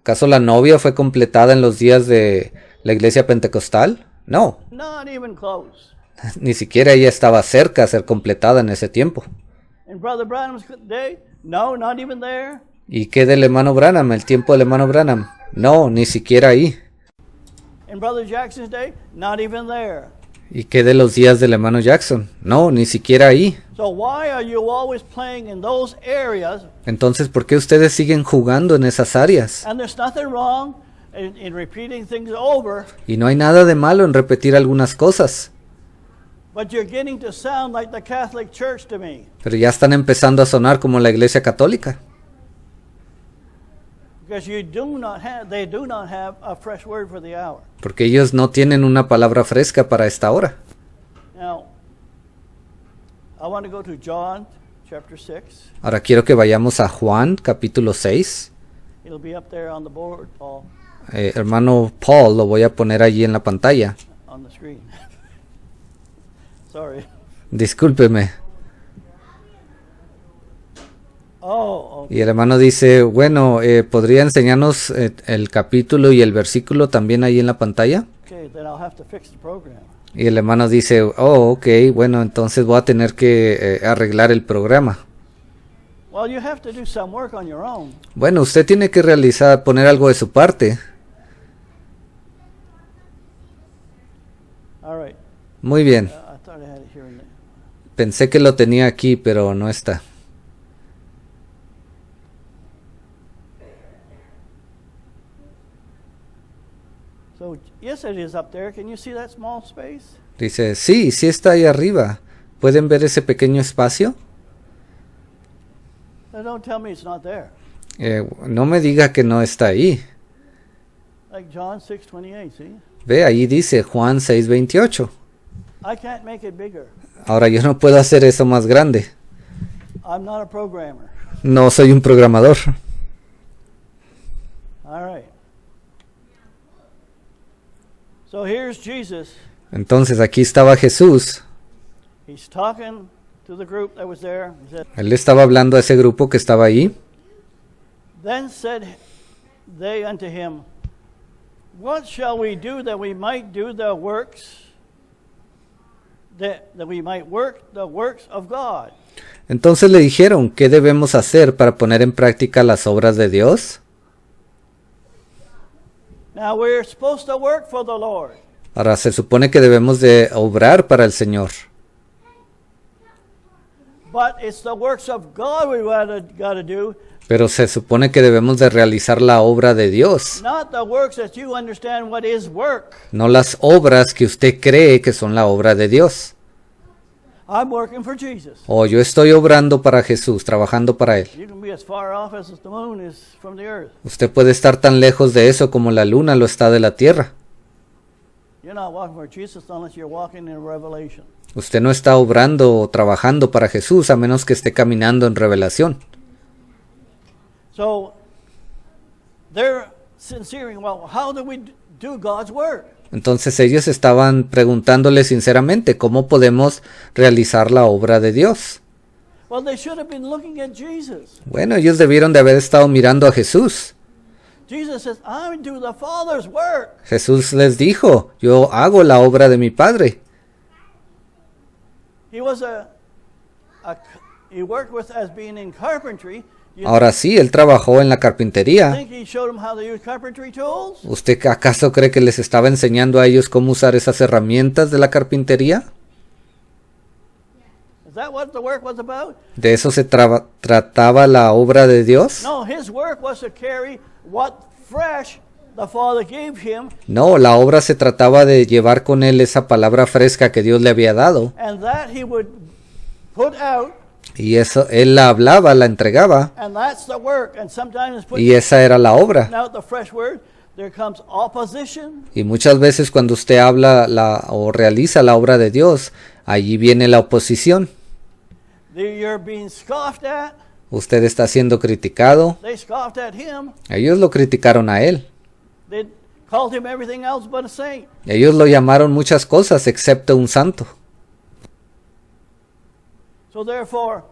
¿Acaso la novia fue completada en los días de la iglesia pentecostal? No, Not even close. ni siquiera ella estaba cerca a ser completada en ese tiempo. In Brother Branham's day? No, not even there. ¿Y qué del hermano Branham, el tiempo del hermano Branham? No, ni siquiera ahí. In Brother Jackson's day? Not even there. ¿Y qué de los días del hermano Jackson? No, ni siquiera ahí. So why are you always playing in those areas? Entonces, ¿por qué ustedes siguen jugando en esas áreas? And there's nothing wrong in repeating things over, Y no hay nada de malo en repetir algunas cosas, but you're getting to sound like the Catholic Church to me. pero ya están empezando a sonar como la iglesia católica. Because they do not have a fresh word for the hour. Porque ellos no tienen una palabra fresca para esta hora. Now, I want to go to John chapter 6. Ahora quiero que vayamos a Juan capítulo 6. It'll be up there on the board, Paul, Hermano Paul, lo voy a poner allí en la pantalla. on the screen. Sorry. Discúlpeme. Oh, okay. Y el hermano dice, bueno, ¿podría enseñarnos el capítulo y el versículo también ahí en la pantalla? Okay, then I'll have to fix the program. Y el hermano dice, oh, ok, bueno, entonces voy a tener que arreglar el programa. Well, you have to do some work on your own. Bueno, usted tiene que poner algo de su parte. All right. Muy bien, I thought I had it here in the... pensé que lo tenía aquí, pero no está. So, yes, it is up there. Can you see that small space? Dice, sí, sí está ahí arriba. ¿Pueden ver ese pequeño espacio? Now, don't tell me it's not there. No me diga que no está ahí. Like John 6:28, see? Ve, ahí dice Juan 6:28. I can't make it bigger. Ahora yo no puedo hacer eso más grande. I'm not a programmer. No soy un programador. All right. So here's Jesus. Entonces aquí estaba Jesús. He's talking to the group that was there. He said, Él estaba hablando a ese grupo que estaba ahí. Then said they unto him, What shall we do that we might do the works, that we might work the works of God? Entonces le dijeron, ¿qué debemos hacer para poner en práctica las obras de Dios? Now we're supposed to work for the Lord. Ahora se supone que debemos de obrar para el Señor. But it's the works of God we got to do, Pero se supone que debemos de realizar la obra de Dios, not the works that you understand what is work. no las obras que usted cree que son la obra de Dios. I'm working for Jesus. O yo estoy obrando para Jesús, trabajando para Él. You can be as far off as the moon is from the earth. Usted puede estar tan lejos de eso como la luna lo está de la tierra. You're not walking for Jesus unless you're walking in revelation. Usted no está obrando o trabajando para Jesús a menos que esté caminando en revelación. So they're sincere. Well, how do we do God's work? Entonces ellos estaban preguntándole sinceramente cómo podemos realizar la obra de Dios. Well, they should have been looking at Jesus. Bueno, ellos debieron de haber estado mirando a Jesús. Jesus says, I do the Father's work. Jesús les dijo, yo hago la obra de mi Padre. He was he worked with as being in carpentry. You Ahora sí, él trabajó en la carpintería. think he showed them how to use carpentry tools? ¿Usted acaso cree que les estaba enseñando a ellos cómo usar esas herramientas de la carpintería? Is that what the work was about? ¿De eso se trataba la obra de Dios? No, his work was to carry what fresh the Father gave him, No, la obra se trataba de llevar con él esa palabra fresca que Dios le había dado and that he would put out Y eso, él la hablaba, la entregaba, And that's the work. And sometimes y esa era la obra. out the fresh word, there comes opposition. Y muchas veces cuando usted habla o realiza la obra de Dios, allí viene la oposición. You're being scoffed at. Usted está siendo criticado. They scoffed at him. Ellos lo criticaron a él. They called him everything else but a saint. Ellos lo llamaron muchas cosas excepto un santo. So therefore,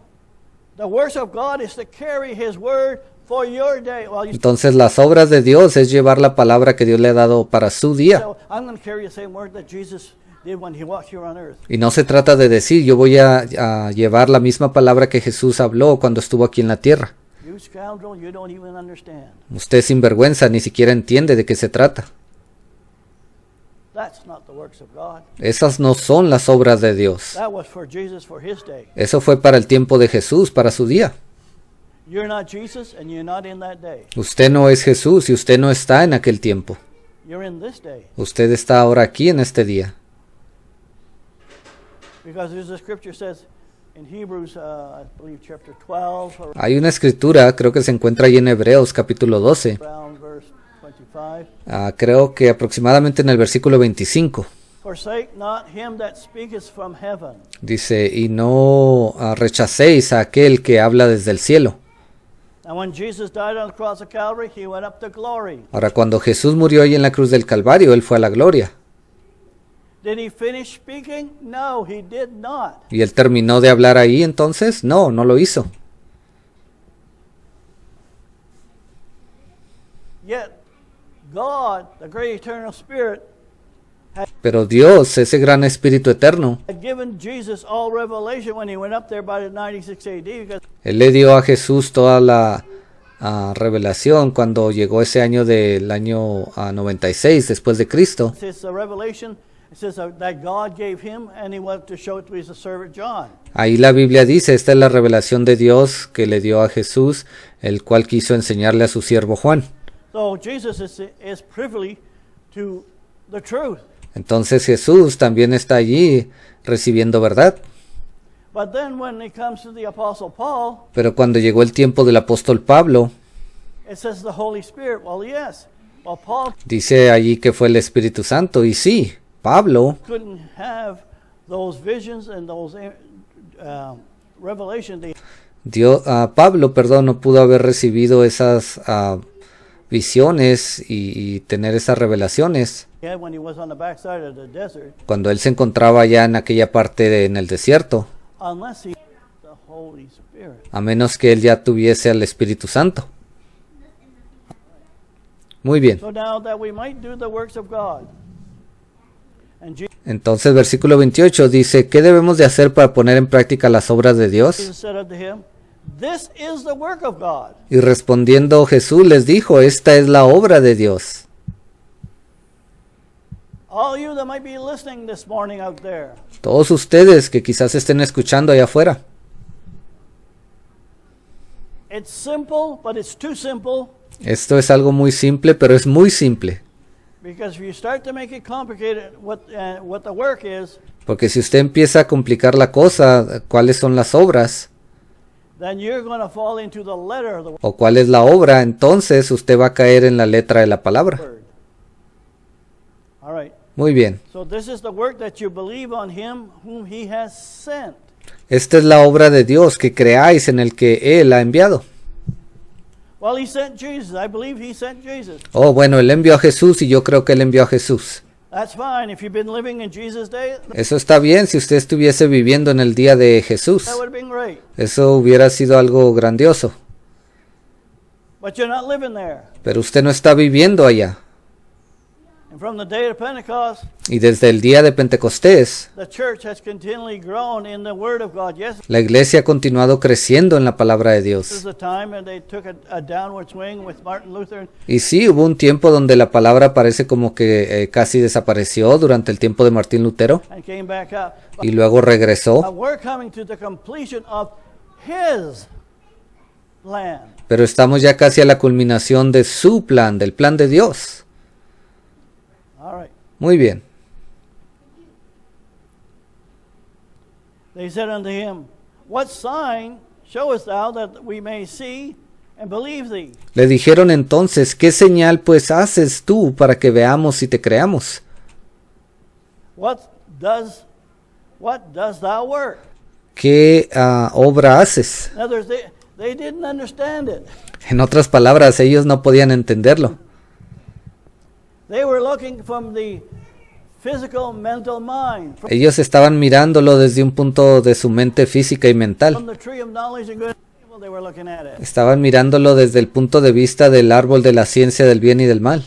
the works of God is to carry his word for your day. Well, you Entonces las obras de Dios es llevar la palabra que Dios le ha dado para su día. so I'm going to carry the same word that Jesus did when he walked here on earth. Y no se trata de decir yo voy a llevar la misma palabra que Jesús habló cuando estuvo aquí en la tierra. You scoundrel, you don't even understand. Usted sin vergüenza ni siquiera entiende de qué se trata. That's not the works of God. Esas no son las obras de Dios. That was for Jesus for his day. Eso fue para el tiempo de Jesús, para su día. You're not Jesus and you're not in that day. Usted no es Jesús y usted no está en aquel tiempo. You're in this day. Usted está ahora aquí en este día. Because there's a scripture says in Hebrews, I believe chapter 12, Hay una escritura, creo que se encuentra ahí en Hebreos capítulo 12. around verse 25. Creo que aproximadamente en el versículo 25. Forsake not him that speaketh from heaven. Dice, y no rechacéis a aquel que habla desde el cielo. And when Jesus died on the cross of Calvary, he went up to glory. Ahora, cuando Jesús murió ahí en la cruz del Calvario, él fue a la gloria. Did he finish speaking? No, he did not. ¿Y él terminó de hablar ahí entonces? No, no lo hizo. Yet God, the great eternal Spirit, Pero Dios, ese gran Espíritu eterno, had given Jesus all revelation when he went up there by the 96 AD, because él le dio a Jesús toda la revelación cuando llegó ese año del año 96 después de Cristo. it says the revelation, it says that God gave him, and he went to show it to his servant John. Ahí la Biblia dice, esta es la revelación de Dios que le dio a Jesús, el cual quiso enseñarle a su siervo Juan. So Jesus is privy to the truth. Entonces Jesús también está allí recibiendo verdad. But then when it comes to the Apostle Paul, Pero cuando llegó el tiempo del apóstol Pablo, it says the Holy Spirit. Well, yes. Well, Paul dice allí que fue el Espíritu Santo. Y sí, Pablo couldn't have those visions and those revelations. Pablo, no pudo haber recibido esas visiones y tener esas revelaciones When he was on the backside of the desert, cuando él se encontraba ya en aquella parte en el desierto, unless he the Holy Spirit. a menos que él ya tuviese al Espíritu Santo. Muy bien. So now that we might do the works of God. And Entonces, versículo 28 dice, ¿qué debemos de hacer para poner en práctica las obras de Dios? Jesus said unto him, this is the work of God. Y respondiendo Jesús les dijo, esta es la obra de Dios. All you that might be listening this morning out there, Todos ustedes que quizás estén escuchando allá afuera. it's simple, but it's too simple. Esto es algo muy simple, pero es muy simple. Because if you start to make it complicated, what the work is, Porque si usted empieza a complicar la cosa, cuáles son las obras then you're going to fall into the letter of the o cuál es la obra, entonces usted va a caer en la letra de la palabra. word. All right. Muy bien. So this is the work that you believe on him whom he has sent. Esta es la obra de Dios, que creáis en el que Él ha enviado. Well, he sent Jesus. I believe he sent Jesus. Oh, bueno, Él envió a Jesús y yo creo que Él envió a Jesús. That's fine. If you've been living in Jesus' day, Eso está bien si usted estuviese viviendo en el día de Jesús. that would have been great. Eso hubiera sido algo grandioso. But you're not living there. Pero usted no está viviendo allá. And from the day of Pentecost, Y desde el día de Pentecostés, the church has continually grown in the Word of God. Yes, la iglesia ha continuado creciendo en la palabra de this is Dios. the time when they took a downward swing with Martin Luther. Y sí, hubo un tiempo donde la palabra parece como que casi desapareció durante el tiempo de Martín Lutero And came back up. y luego regresó. But we're coming to the completion of his plan. Pero estamos ya casi a la culminación de su plan, del plan de Dios. All right. Muy bien. They said unto him, What sign showest thou that we may see and believe thee? Le dijeron entonces, ¿qué señal pues haces tú para que veamos y te creamos? What does thou work? ¿Qué obra haces? In other words, they didn't understand it. En otras palabras, ellos no podían entenderlo. They were looking from the physical, mental mind, Ellos estaban mirándolo desde un punto de su mente física y from mental. the tree of knowledge and good and evil. They were looking at it. Estaban mirándolo desde el punto de vista del árbol de la ciencia del bien y del mal.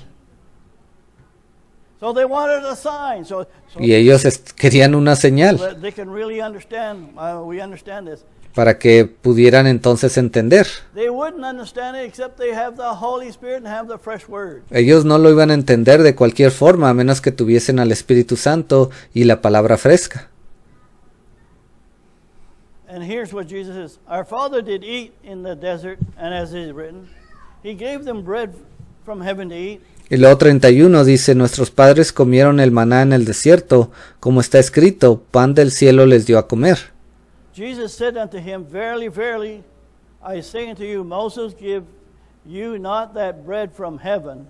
So they wanted a sign, so Y ellos querían una señal that they can really understand. We understand this. para que pudieran entonces entender. They wouldn't understand it except they have the Holy Spirit and have the fresh word. Ellos no lo iban a entender de cualquier forma, a menos que tuviesen al Espíritu Santo y la palabra fresca. And here's what Jesus says: Our father did eat in the desert, and as is written, he gave them bread from heaven to eat. Y luego 31 dice, nuestros padres comieron el maná en el desierto, como está escrito, pan del cielo les dio a comer. Jesus said unto him, Verily, verily, I say unto you, Moses gave you not that bread from heaven,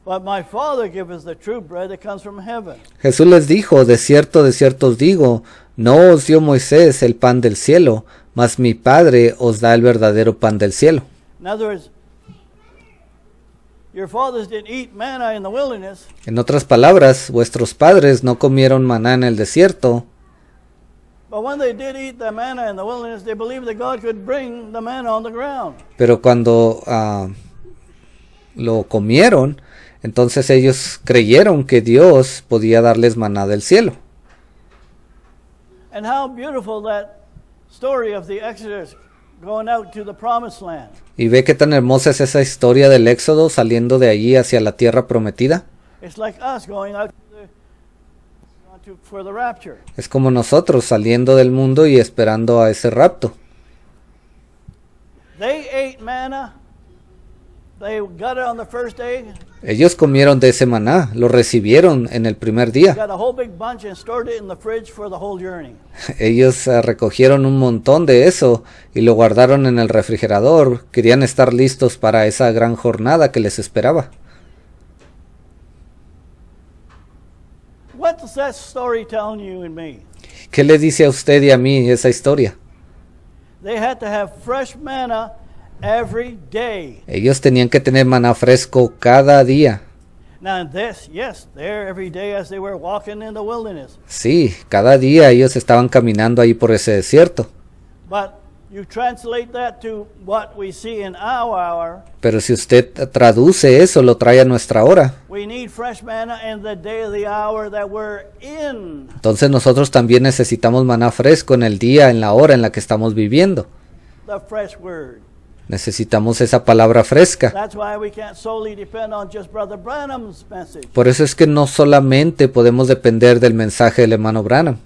but my Father giveth the true bread that comes from heaven. Jesús les dijo, de cierto os digo, no os dio Moisés el pan del cielo, mas mi Padre os da el verdadero pan del cielo. In other words, your fathers didn't eat manna in the wilderness, En otras palabras, vuestros padres no comieron maná en el desierto, but when they did eat the manna in the wilderness, they believed that God could bring the manna on the ground. pero cuando lo comieron, entonces ellos creyeron que Dios podía darles maná del cielo. And how beautiful that story of the Exodus going out to the promised land. Y ve qué tan hermosa es esa historia del Éxodo saliendo de allí hacia la tierra prometida. It's like us going out for the rapture. Es como nosotros saliendo del mundo y esperando a ese rapto. They ate manna. They got it on the first day. Ellos comieron de ese maná, lo recibieron en el primer día. Got a whole big bunch and stored it in the fridge for the whole journey. Ellos recogieron un montón de eso y lo guardaron en el refrigerador. Querían estar listos para esa gran jornada que les esperaba. What's that story telling you and me? ¿Qué le dice a usted y a mí esa historia? They had to have fresh manna every day. Ellos tenían que tener maná fresco cada día. Now this, yes, there every day as they were walking in the wilderness. Sí, cada día ellos estaban caminando ahí por ese desierto. But you translate that to what we see in our hour. Pero si usted traduce eso, lo trae a nuestra hora. We need fresh manna in the day of the hour that we're in. Entonces nosotros también necesitamos maná fresco en el día, en la hora en la que estamos viviendo. The fresh word. Necesitamos esa palabra fresca. That's why we can't solely depend on just Brother Branham's message. Por eso es que no solamente podemos depender del mensaje del hermano Branham,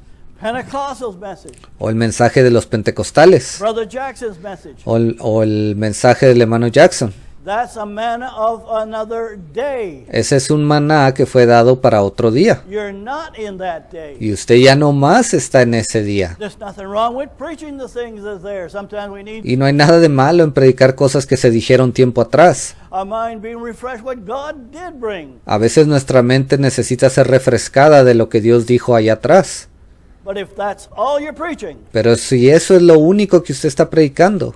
Pentecostal's message. o el mensaje de los pentecostales, Brother Jackson's message. o el mensaje del hermano Jackson. That's a manna of another day. Ese es un maná que fue dado para otro día. You're not in that day. Y usted ya no más está en ese día. There's nothing wrong with preaching the things that's there. Sometimes we need Y no hay nada de malo en predicar cosas que se dijeron tiempo atrás. our mind being refreshed what God did bring. A veces nuestra mente necesita ser refrescada de lo que Dios dijo allá atrás. But if that's all you're preaching, Pero si eso es lo único que usted está predicando,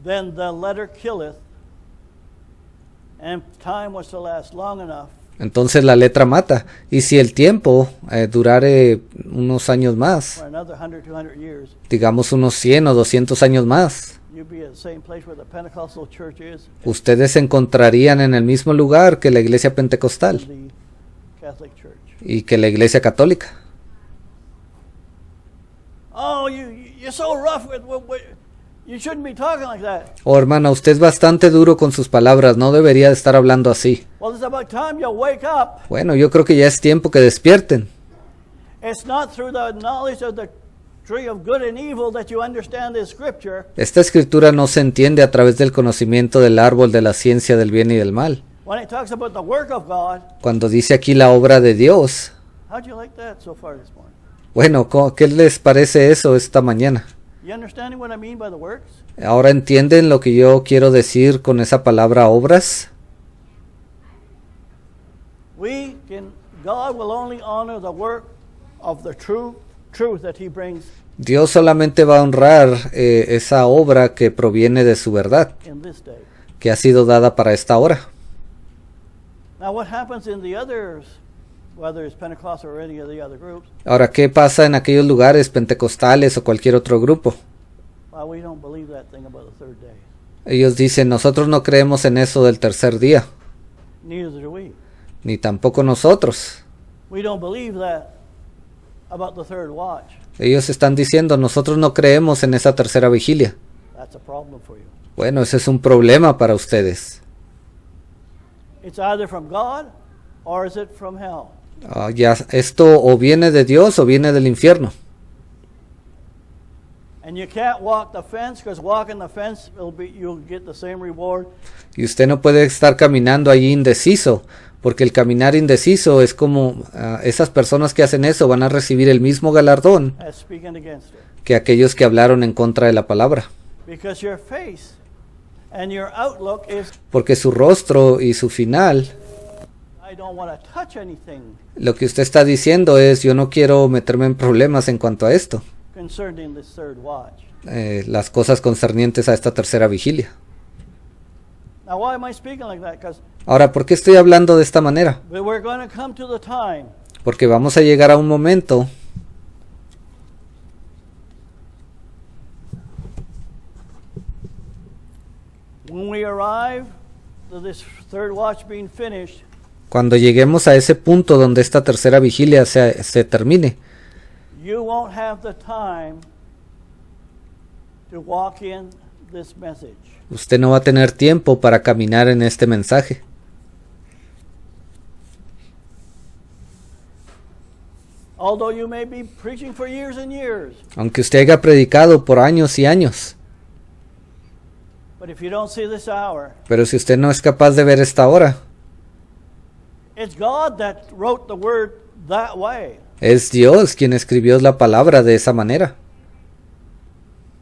then the letter killeth, and time was to last long enough. entonces la letra mata. Y si el tiempo durare unos años más, For another 100, 200 years, digamos unos 100 o 200 años más, you'll be at the same place where the Pentecostal church is, ustedes se encontrarían en el mismo lugar que la iglesia pentecostal the Catholic Church. y que la iglesia católica. Oh, you're so rough with you shouldn't be talking like that. Oh, hermana, usted es bastante duro con sus palabras, no debería de estar hablando así. Well, it's about time you wake up. Bueno, yo creo que ya es tiempo que despierten. It's not through the knowledge of the tree of good and evil that you understand this scripture. Esta escritura no se entiende a través del conocimiento del árbol de la ciencia del bien y del mal. When it talks about the work of God, Cuando dice aquí la obra de Dios, how'd you like that so far this morning? Bueno, ¿qué les parece eso esta mañana? You understanding what I mean by the works? ¿Ahora entienden lo que yo quiero decir con esa palabra obras? God will only honor the work of the truth that he brings Dios solamente va a honrar esa obra que proviene de su verdad, in this day. que ha sido dada para esta hora. Now what happens in the others, whether it's Pentecost or any of the other groups, Ahora, ¿qué pasa en aquellos lugares pentecostales o cualquier otro grupo? well, we don't believe that thing about the third day. Ellos dicen, nosotros no creemos en eso del tercer día, Neither do we. ni tampoco nosotros. We don't believe that about the third watch. Ellos están diciendo, nosotros no creemos en esa tercera vigilia. That's a problem for you. Bueno, ese es un problema para ustedes. It's either from God or is it from hell? Ya, esto o viene de Dios o viene del infierno. And you can't walk the fence because walking the fence you'll get the same reward. Y usted no puede estar caminando allí indeciso, porque el caminar indeciso es como esas personas que hacen eso van a recibir el mismo galardón As speaking against it. que aquellos que hablaron en contra de la palabra. Because your face and your outlook is, Porque su rostro y su final, I don't want to touch anything lo que usted está diciendo es, yo no quiero meterme en problemas en cuanto a esto, concerning this third watch. las cosas concernientes a esta tercera vigilia. Now, why am I speaking like that? Because Ahora, ¿por qué estoy hablando de esta manera? we're going to come to the time Porque vamos a llegar a un momento when we arrive to this third watch being finished. cuando lleguemos a ese punto donde esta tercera vigilia se termine. You won't have the time to walk in this message. Usted no va a tener tiempo para caminar en este mensaje. Although you may be preaching for years and years, Aunque usted haya predicado por años y años. but if you don't see this hour, Pero si usted no es capaz de ver esta hora, it's God that wrote the word that way. es Dios quien escribió la palabra de esa manera.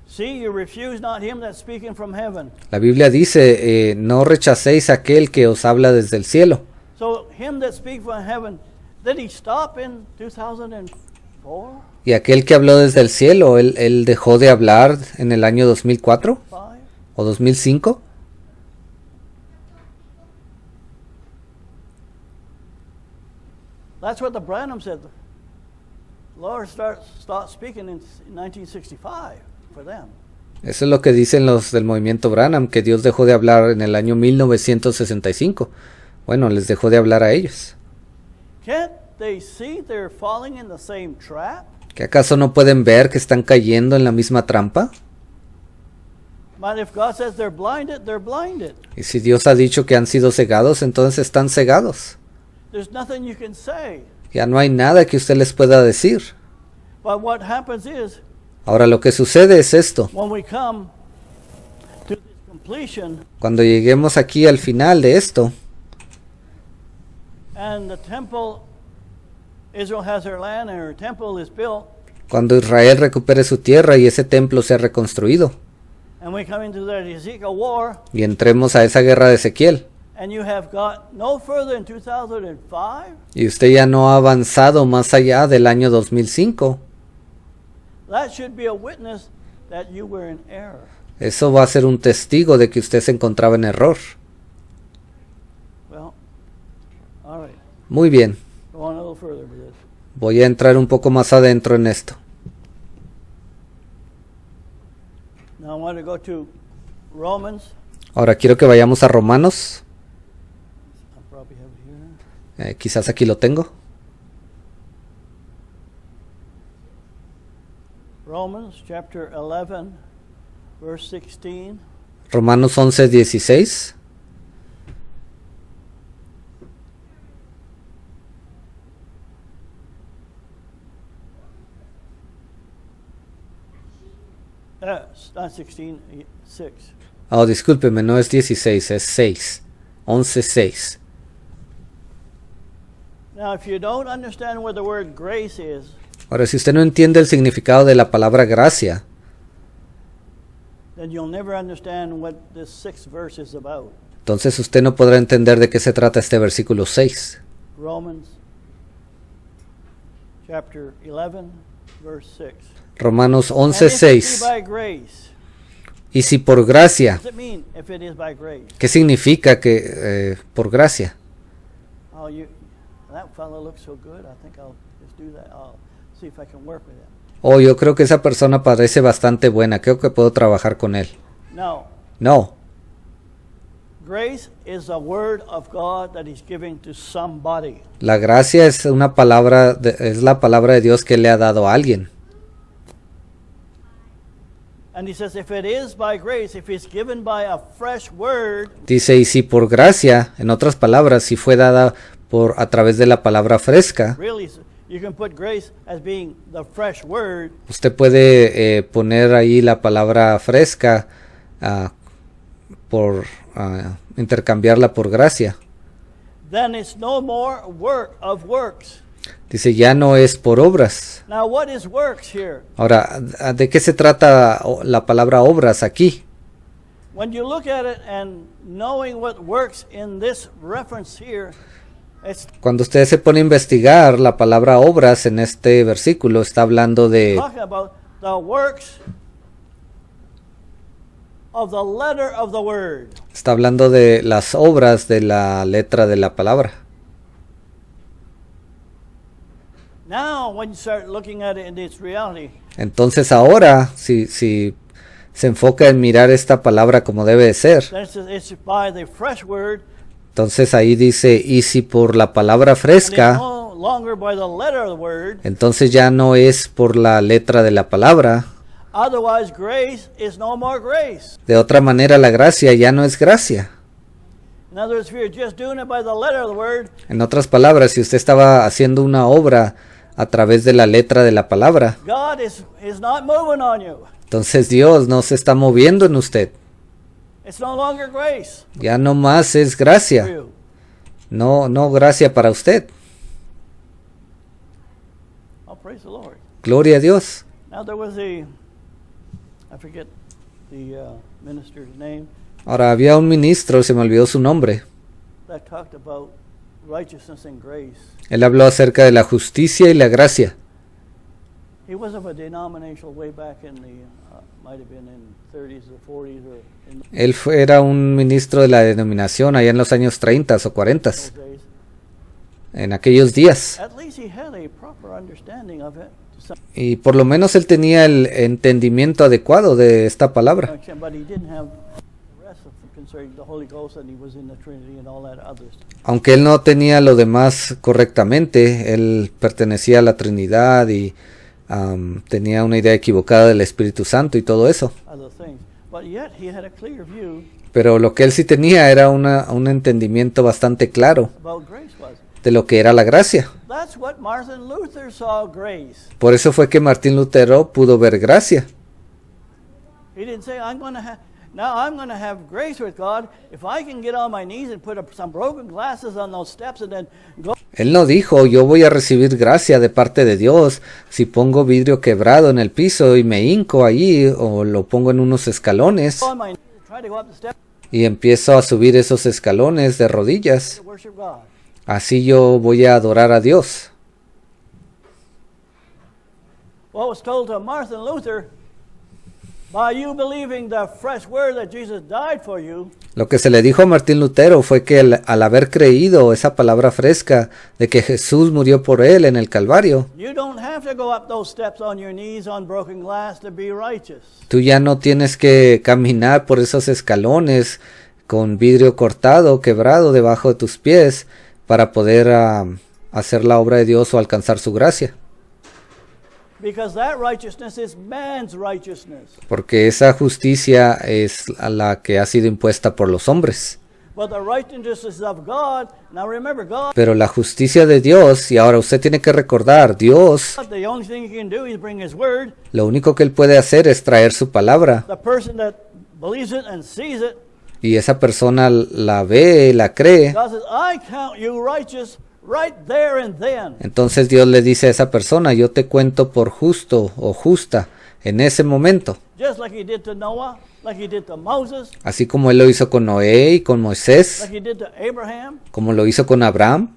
See, you refuse not him that's speaking from heaven. La Biblia dice, no rechacéis a aquel que os habla desde el cielo. So him that speaks from heaven, did he stop in 2004? Y aquel que habló desde el cielo, él dejó de hablar en el año 2004 5? o 2005. That's what the Branham said. The Lord stopped speaking in 1965 for them. Eso es lo que dicen los del movimiento Branham, que Dios dejó de hablar en el año 1965. Bueno, les dejó de hablar a ellos. Can't they see they're falling in the same trap? ¿Que acaso no pueden ver que están cayendo en la misma trampa? But if God says they're blinded, they're blinded. Y si Dios ha dicho que han sido cegados, entonces están cegados. There's nothing you can say. Ya no hay nada que usted les pueda decir. But what happens is, Ahora lo que sucede es esto. when we come to this completion Cuando lleguemos aquí al final de esto, and the temple, Israel has her land and her temple is built, cuando Israel recupere su tierra y ese templo sea reconstruido, and we come into the Ezekiel war, y entremos a esa guerra de Ezequiel, and you have got no further in 2005, y usted ya no ha avanzado más allá del año 2005, that should be a witness that you were in error. eso va a ser un testigo de que usted se encontraba en error. Well, all right. Muy bien, Go on a little further with this. voy a entrar un poco más adentro en esto. Now I want to go to Romans. Ahora quiero que vayamos a Romanos, I probably have it here. quizás aquí lo tengo. Romans chapter 11, verse 16. Romanos 11:16. It's not 16, 6. Oh, discúlpeme, no es 16, es 6. 11:6. Now, if you don't understand where the word grace is, Ahora, si usted no entiende el significado de la palabra gracia, then you'll never understand what this 6th verse is about. entonces usted no podrá entender de qué se trata este versículo 6. Romans chapter 11, verse 6. Romanos And 11, if it be 6. by grace, Y si por gracia, what does it mean if it is by grace? ¿qué significa que por gracia? Oh, that fellow looks so good. I think I'll just do that. I'll see if I can work with him. Oh, yo creo que esa persona parece bastante buena, creo que puedo trabajar con él. No. No, Grace is a word of God that He's giving to somebody. la gracia es una palabra, es la palabra de Dios que le ha dado a alguien. And He says, if it is by grace, if it's given by a fresh word, Dice, y si por gracia, en otras palabras, si fue dada a través de la palabra fresca, really, you can put grace as being the fresh word. usted puede poner ahí la palabra fresca por intercambiarla por gracia. Then it's no more work of works. Dice, ya no es por obras. Now, what is works here? Ahora, ¿de qué se trata la palabra obras aquí? When you look at it and knowing what works in this reference here, it's Cuando usted se pone a investigar la palabra obras en este versículo, está hablando de talking about the works of the letter of the word. Está hablando de las obras de la letra de la palabra. Now, when you start looking at it in its reality, Entonces ahora, si se enfoca en mirar esta palabra como debe de ser, then it says it's by the fresh word, entonces ahí dice, y si por la palabra and it's fresca, no longer by the letter of the word. entonces ya no es por la letra de la palabra. Otherwise, grace is no more grace. De otra manera, la gracia ya no es gracia. In other words, if you're just doing it by the letter of the word, En otras palabras, si usted estaba haciendo una obra a través de la letra de la palabra, God is not moving on you. entonces Dios no se está moviendo en usted. It's no longer grace Ya no más es for gracia. you. No gracia para usted. Oh, praise the Lord. Gloria a Dios. Now there was I forget the minister's name, Ahora había un ministro, se me olvidó su nombre. that talked about righteousness and grace. Él habló acerca de la justicia y la gracia. He was of a denomination way back in the, might have been in 30s or 40s or in Él era un ministro de la denominación allá en los años 30 o 40, those days. en aquellos días. At least he had a proper understanding of it to some Y por lo menos él tenía el entendimiento adecuado de esta palabra. extent, but he didn't have the rest of concerning the Holy Ghost and he was in the Trinity and all that other stuff. Aunque él no tenía lo demás correctamente, él pertenecía a la Trinidad y tenía una idea equivocada del Espíritu Santo y todo eso. Other things. But yet he had a clear view Pero lo que él sí tenía era un entendimiento bastante claro about grace was. de lo que era la gracia. That's what Martin Luther saw grace. Por eso fue que Martín Lutero pudo ver gracia. He didn't say, I'm going to have grace with God if I can get on my knees and put some broken glasses on those steps and then go Él no dijo, yo voy a recibir gracia de parte de Dios si pongo vidrio quebrado en el piso y me hinco allí o lo pongo en unos escalones on my knees and try to go up the steps y empiezo a subir esos escalones de rodillas. to worship God. Así yo voy a adorar a Dios. What was told to Martin Luther, by you believing the fresh word that Jesus died for you, Lo que se le dijo a Martín Lutero fue que al haber creído esa palabra fresca de que Jesús murió por él en el Calvario, you don't have to go up those steps on your knees on broken glass to be righteous. tú ya no tienes que caminar por esos escalones con vidrio cortado, quebrado debajo de tus pies para poder hacer la obra de Dios o alcanzar su gracia. Because that righteousness is man's righteousness. Porque esa justicia es la que ha sido impuesta por los hombres. But the righteousness of God, now remember, God, Pero la justicia de Dios, y ahora usted tiene que recordar, Dios, the only thing he can do is bring his word. lo único que él puede hacer es traer su palabra. The person that believes it and sees it, Y esa persona la ve, la cree. God says, I count you righteous right there and then. Entonces Dios le dice a esa persona, yo te cuento por justo o justa en ese momento. Just like he did to Noah, like he did to Moses, Así como él lo hizo con Noé y con Moisés, like he did to Abraham. como lo hizo con Abraham.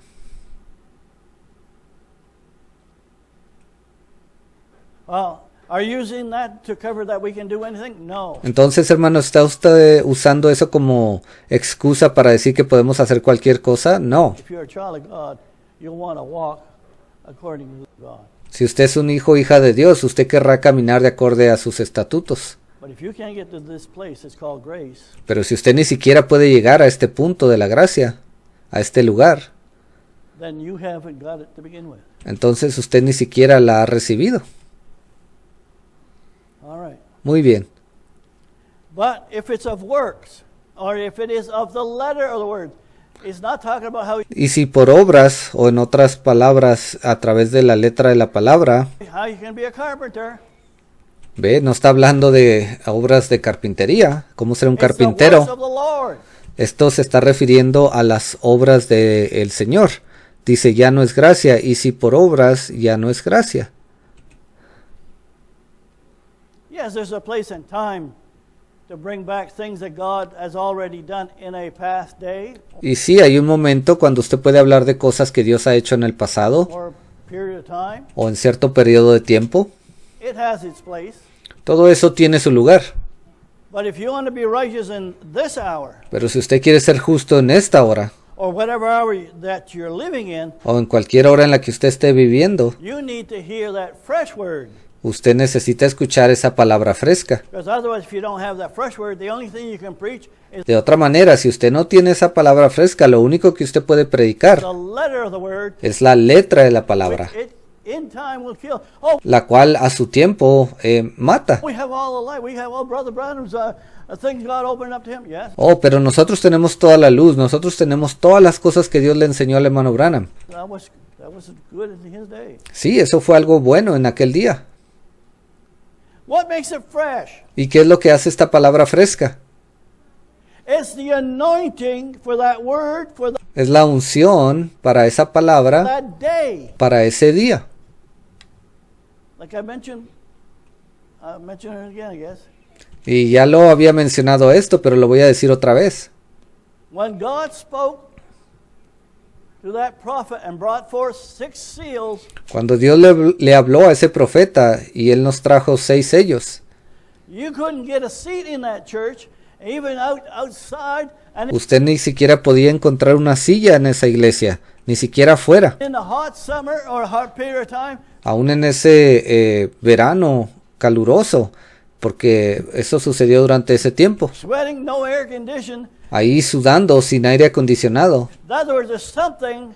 Are you using that to cover that we can do anything? No. Entonces, hermano, ¿está usted usando eso como excusa para decir que podemos hacer cualquier cosa? No. If you're a child of God, you'll want to walk according to God. Si usted es un hijo o hija de Dios, usted querrá caminar de acorde a sus estatutos. But if you can't get to this place, it's called grace. Pero si usted ni siquiera puede llegar a este punto de la gracia, a este lugar, Then you haven't got it to begin with. entonces usted ni siquiera la ha recibido. All right. Muy bien. But if it's of works, or if it is of the letter of the word, it's not talking about Y si por obras, o en otras palabras, a través de la letra de la palabra, how you can be a carpenter. ve, no está hablando de obras de carpintería, cómo ser un It's the works carpintero. of the Lord. Esto se está refiriendo a las obras del Señor. Dice, ya no es gracia, y si por obras, ya no es gracia. Yes, there's a place and time to bring back things that God has already done in a past day Y sí, hay un momento cuando usted puede hablar de cosas que Dios ha hecho en el pasado, or period of time. o en cierto periodo de tiempo. It has its place. Todo eso tiene su lugar. But if you want to be righteous in this hour, Pero si usted quiere ser justo en esta hora, or whatever hour that you're living in, o en cualquier hora en la que usted esté viviendo, you need to hear that fresh word. usted necesita escuchar esa palabra fresca. Because otherwise, if you don't have that fresh word, the only thing you can preach is De otra manera, si usted no tiene esa palabra fresca, lo único que usted puede predicar the letter of the word, es la letra de la palabra, which it in time will kill. Oh, la cual a su tiempo mata. we have all the light. We have all Brother Branham's things God opened up to him. Yes, Oh, pero nosotros tenemos toda la luz, nosotros tenemos todas las cosas que Dios le enseñó al hermano Branham. that was good in his day. Sí, eso fue algo bueno en aquel día. What makes it fresh? ¿Y qué es lo que hace esta palabra fresca? It's the anointing for that word for Es la unción para esa palabra, that day. para ese día. Like I mentioned it again, I guess. Y ya lo había mencionado esto, pero lo voy a decir otra vez. When God spoke to that prophet and brought forth 6 seals, Cuando Dios le habló a ese profeta y él nos trajo 6 sellos, you couldn't get a seat in that church, even outside, and usted ni siquiera podía encontrar una silla en esa iglesia, ni siquiera afuera. in the hot summer or a hot period of time, Aún en ese verano caluroso, porque eso sucedió durante ese tiempo. sweating, no air condition. Ahí sudando, sin aire acondicionado. In other words, there's something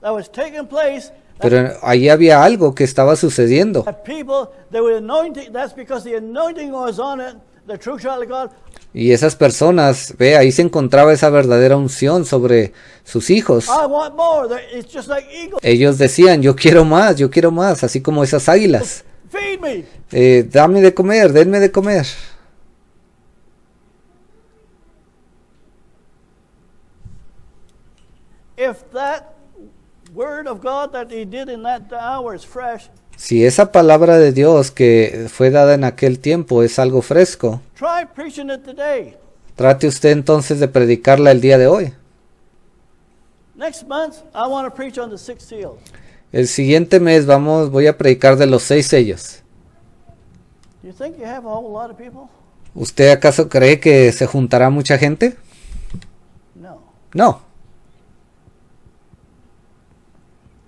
that was taking place Pero ahí había algo que estaba sucediendo. that people, they were anointing. That's because the anointing was on it, the true child of God. Y esas personas, ve, ahí se encontraba esa verdadera unción sobre sus hijos. I want more. It's just like eagles. Ellos decían, yo quiero más, así como esas águilas. Feed me. Dame de comer, denme de comer. If that word of God that he did in that hour is fresh, Si esa palabra de Dios que fue dada en aquel tiempo es algo fresco, try preaching it today. trate usted entonces de predicarla el día de hoy. Next month, I want to preach on the 6 seals. El siguiente mes voy a predicar de los 6 sellos. Do you think you have a whole lot of people? ¿Usted acaso cree que se juntará mucha gente? No. No,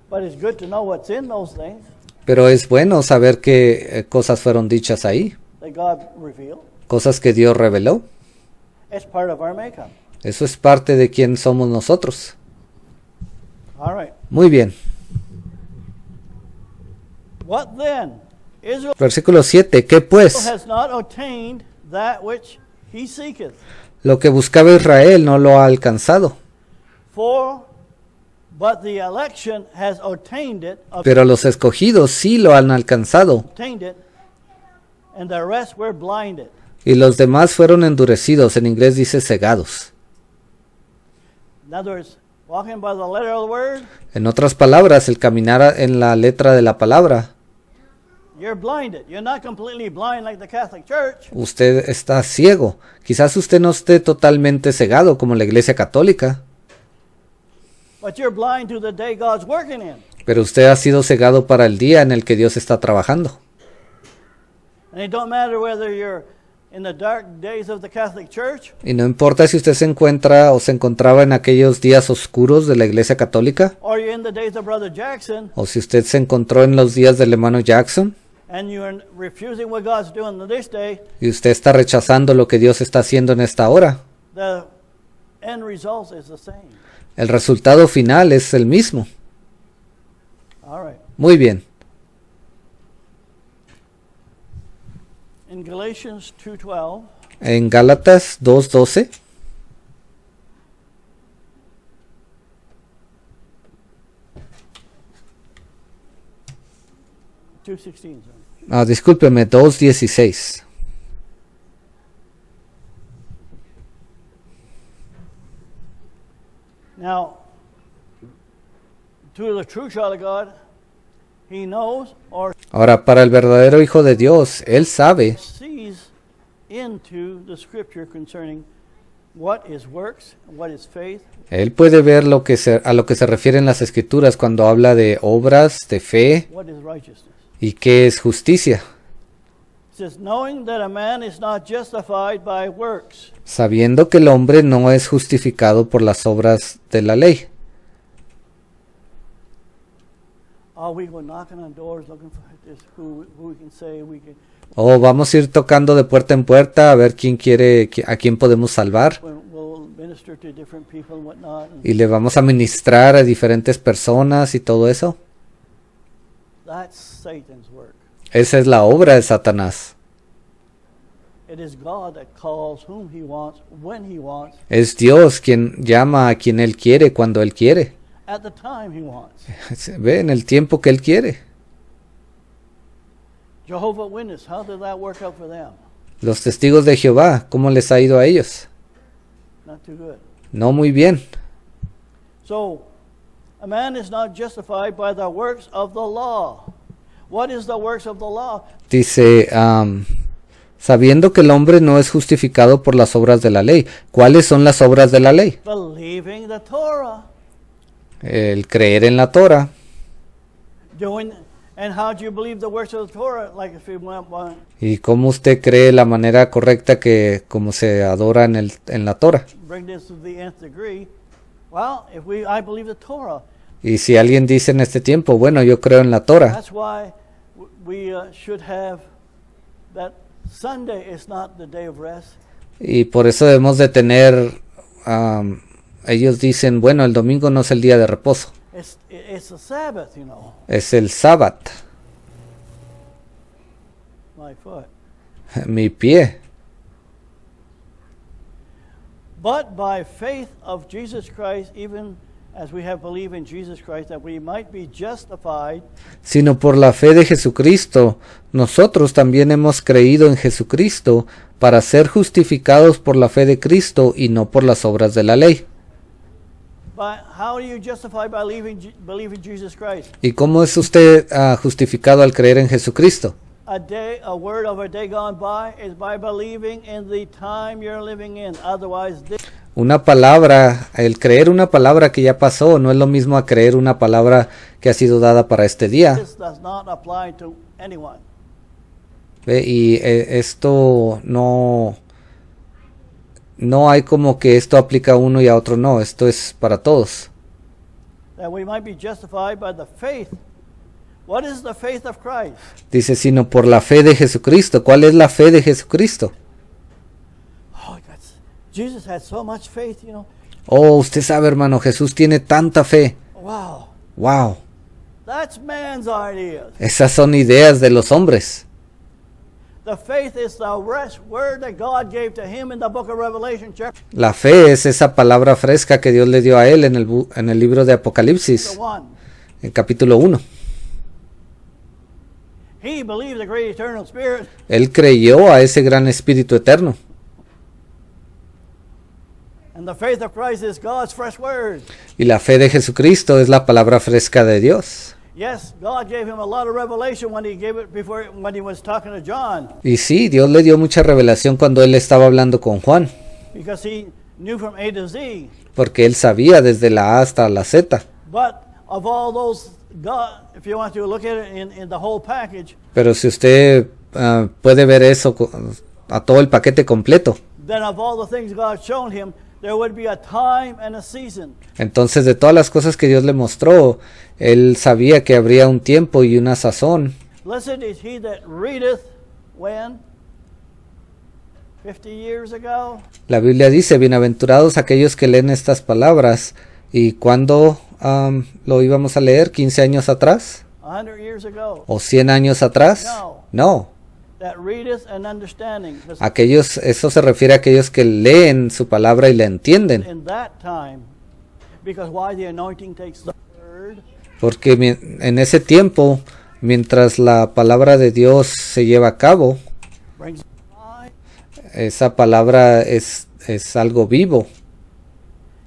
But it's good to know what's in those things pero es bueno saber qué cosas fueron dichas ahí, that God revealed. cosas que Dios reveló. It's part of our makeup. Eso es parte de quién somos nosotros. All right. Muy bien. What then? Israel Versículo 7. ¿Qué pues? has not obtained that which he seeketh. Lo que buscaba Israel no lo ha alcanzado, But the election has obtained it, pero los escogidos sí lo han alcanzado, and the rest were blinded. y los demás fueron endurecidos. En inglés dice cegados. In other words, walking by the letter of the word, En otras palabras, el caminar en la letra de la palabra, you're blinded. You're not completely blind like the Catholic Church, usted está ciego. Quizás usted no esté totalmente cegado como la Iglesia Católica, but you're blind to the day God's working in. pero usted ha sido cegado para el día en el que Dios está trabajando. And it don't matter whether you're in the dark days of the Catholic Church Y no importa si usted se encuentra o se encontraba en aquellos días oscuros de la Iglesia Católica, or you're in the days of Brother Jackson o si usted se encontró en los días del hermano Jackson, and you're refusing what God's doing this day, y usted está rechazando lo que Dios está haciendo en esta hora. the end result is the same. El resultado final es el mismo. All right. Muy bien. In Galatians 2:12, En Gálatas 2:12, 2:16, sorry. discúlpeme, 2:16. Now, to the true child of God, he knows or Ahora, para el verdadero Hijo de Dios, Él sabe sees into the scripture concerning what is works and what is faith. Él puede ver a lo que se refieren las Escrituras cuando habla de obras, de fe What is righteousness? y qué es justicia, It says, knowing that a man is not justified by works. sabiendo que el hombre no es justificado por las obras de la ley. Are we go knocking on doors looking for this, who we can say we can, O vamos a ir tocando de puerta en puerta a ver quién quiere, a quién podemos salvar, we'll minister to different people and whatnot. And y le vamos a ministrar a diferentes personas y todo eso. that's Satan's work. Esa es la obra de Satanás. It is God that calls whom he wants, when he wants, Es Dios quien llama a quien Él quiere cuando Él quiere. at the time he wants. Ve en el tiempo que Él quiere. Jehovah Witness, how did that work out for them? Los testigos de Jehová, ¿cómo les ha ido a ellos? Not too good. No muy bien. So, a man is not justified by the works of the law. What is the works of the law? Dice, sabiendo que el hombre no es justificado por las obras de la ley. ¿Cuáles son las obras de la ley? Believing the Torah. El creer en la Torah. Doing, and how do you believe the works of the Torah? Like if we went one, ¿Y cómo usted cree la manera correcta que como se adora en la Torah? bring this to the nth degree. Well, I believe the Torah. Y si alguien dice en este tiempo, bueno, yo creo en la Torah. That's why we should have that Sunday is not the day of rest. Y por eso debemos de tener, ellos dicen, bueno, el domingo no es el día de reposo, It's a Sabbath, you know. es el sábado, My foot. mi pie. But by faith of Jesus Christ, even as we have believed in Jesus Christ, that we might be justified Sino por la fe de Jesucristo, nosotros también hemos creído en Jesucristo para ser justificados por la fe de Cristo y no por las obras de la ley. by how are you justified by believing Jesus Christ? ¿Y cómo es usted justificado al creer en Jesucristo? A word of a day gone by is by believing in the time you're living in. Otherwise, Una palabra, el creer una palabra que ya pasó no es lo mismo a creer una palabra que ha sido dada para este día. this does not apply to anyone. ¿Ve? Y esto no hay como que esto aplica a uno y a otro, no, esto es para todos. That we might be justified by the faith. What is the faith of Christ? Dice, sino por la fe de Jesucristo. ¿Cuál es la fe de Jesucristo? Oh, Jesus had so much faith, you know. Oh, usted sabe, hermano, Jesús tiene tanta fe. Wow. Wow, That's man's ideas. esas son ideas de los hombres. The faith is the word that God gave to him in the book of Revelation, chapter La fe es esa palabra fresca que Dios le dio a él en el libro de Apocalipsis, 1. en capítulo 1. He believed the great eternal spirit. Él creyó a ese gran Espíritu eterno. And the faith of Christ is God's fresh word. Y la fe de Jesucristo es la palabra fresca de Dios. Yes, God gave him a lot of revelation when he gave it before when he was talking to John, Y sí, Dios le dio mucha revelación cuando él estaba hablando con Juan, because he knew from A to Z. porque él sabía desde la A hasta la Z. But of all those, God, if you want to look at it in the whole package, Pero si usted puede ver eso a todo el paquete completo, then of all the things God shown him, there would be a time and a season. entonces de todas las cosas que Dios le mostró, él sabía que habría un tiempo y una sazón. Blessed is he that readeth when? 50 years ago? La Biblia dice, bienaventurados aquellos que leen estas palabras. ¿Y cuándo lo íbamos a leer? ¿15 años atrás? 100 years ago? ¿O 100 años atrás? No. No. That readeth and understanding. Aquellos, eso se refiere a aquellos que leen su palabra y la entienden. In that time, because why the anointing takes the word, Porque en ese tiempo, mientras la palabra de Dios se lleva a cabo, brings life. esa palabra es algo vivo.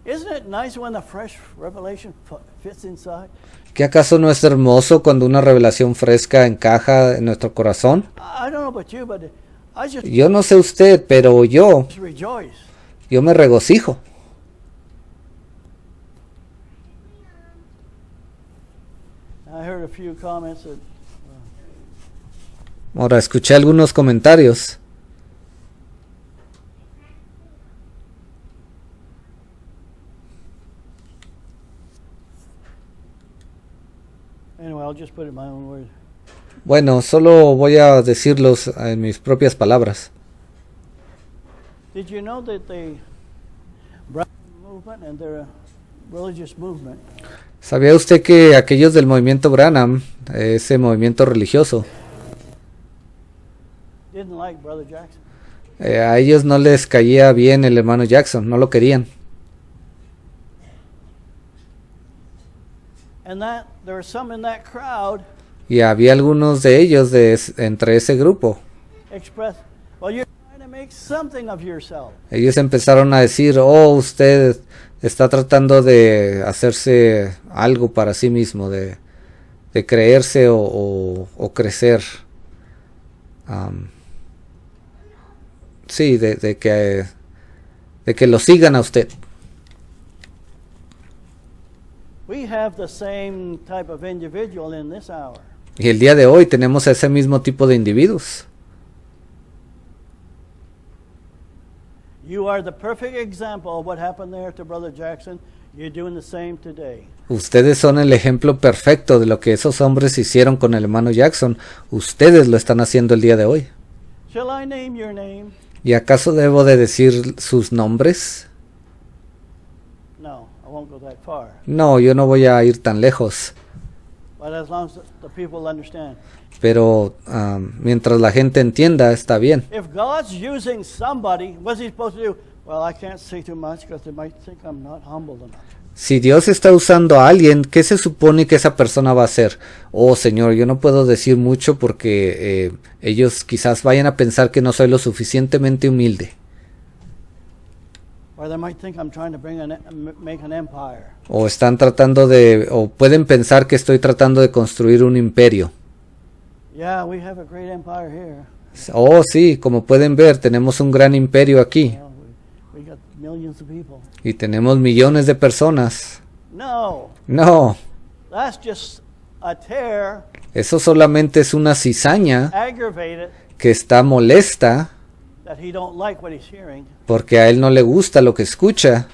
Isn't it nice when the fresh revelation fits inside? ¿Qué acaso no es hermoso cuando una revelación fresca encaja en nuestro corazón? I don't know about you, but I just Yo no sé usted, pero yo rejoice. me regocijo. I heard a few comments that Ahora escuché algunos comentarios. anyway, I'll just put it in my own words. Bueno, solo voy a decirlos en mis propias palabras. Did you know that the Brown movement and their religious movement ¿Sabía usted que aquellos del movimiento Branham, ese movimiento religioso, didn't like Brother Jackson? a ellos no les caía bien el hermano Jackson, no lo querían? And that there were some in that crowd Y había algunos de ellos entre ese grupo. express, well, you're trying to make something of yourself. Ellos empezaron a decir, oh, usted está tratando de hacerse algo para sí mismo, de creerse o crecer. Sí, de que lo sigan a usted. We have the same type of individual in this hour. Y el día de hoy tenemos ese mismo tipo de individuos. You are the perfect example of what happened there to Brother Jackson. You're doing the same today. Ustedes son el ejemplo perfecto de lo que esos hombres hicieron con el hermano Jackson. Ustedes lo están haciendo el día de hoy. Shall I name your name? ¿Y acaso debo de decir sus nombres? No, I won't go that far. No, yo no voy a ir tan lejos. But as long as the people understand. Pero mientras la gente entienda, está bien. If God's using somebody, what's he supposed to do? Well, I can't say too much because they might think I'm not humble enough. Si Dios está usando a alguien, ¿qué se supone que esa persona va a hacer? Oh, Señor, yo no puedo decir mucho porque ellos quizás vayan a pensar que no soy lo suficientemente humilde. Or they might think I'm trying to make an empire. O están tratando o pueden pensar que estoy tratando de construir un imperio. Yeah, we have a great empire here. Oh, sí, como pueden ver, tenemos un gran imperio aquí. Well, we got millions of people. Y tenemos millones de personas. No, No, that's just a tear, eso solamente es una cizaña aggravated, que está molesta that he don't like what he's hearing. porque a él no le gusta lo que escucha.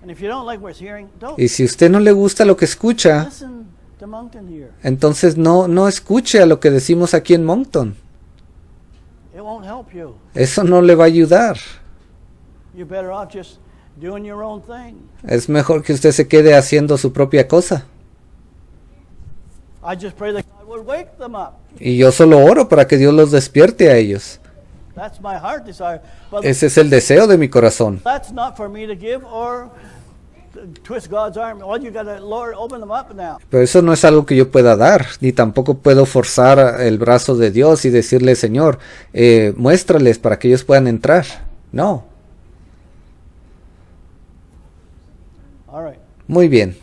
And if you don't like what he's hearing, don't Y si a usted no le gusta lo que escucha, listen to Moncton here. entonces no escuche a lo que decimos aquí en Moncton. It won't help you. Eso no le va a ayudar. You're better off just doing your own thing. Es mejor que usted se quede haciendo su propia cosa. I just pray that God would wake them up. Y yo solo oro para que Dios los despierte a ellos. That's my heart desire. But Ese es el deseo de mi corazón. that's not for me to give or to twist God's arm. Well, you got to, Lord, open them up now. Pero eso no es algo que yo pueda dar, ni tampoco puedo forzar el brazo de Dios y decirle, Señor, muéstrales para que ellos puedan entrar. No. Muy bien.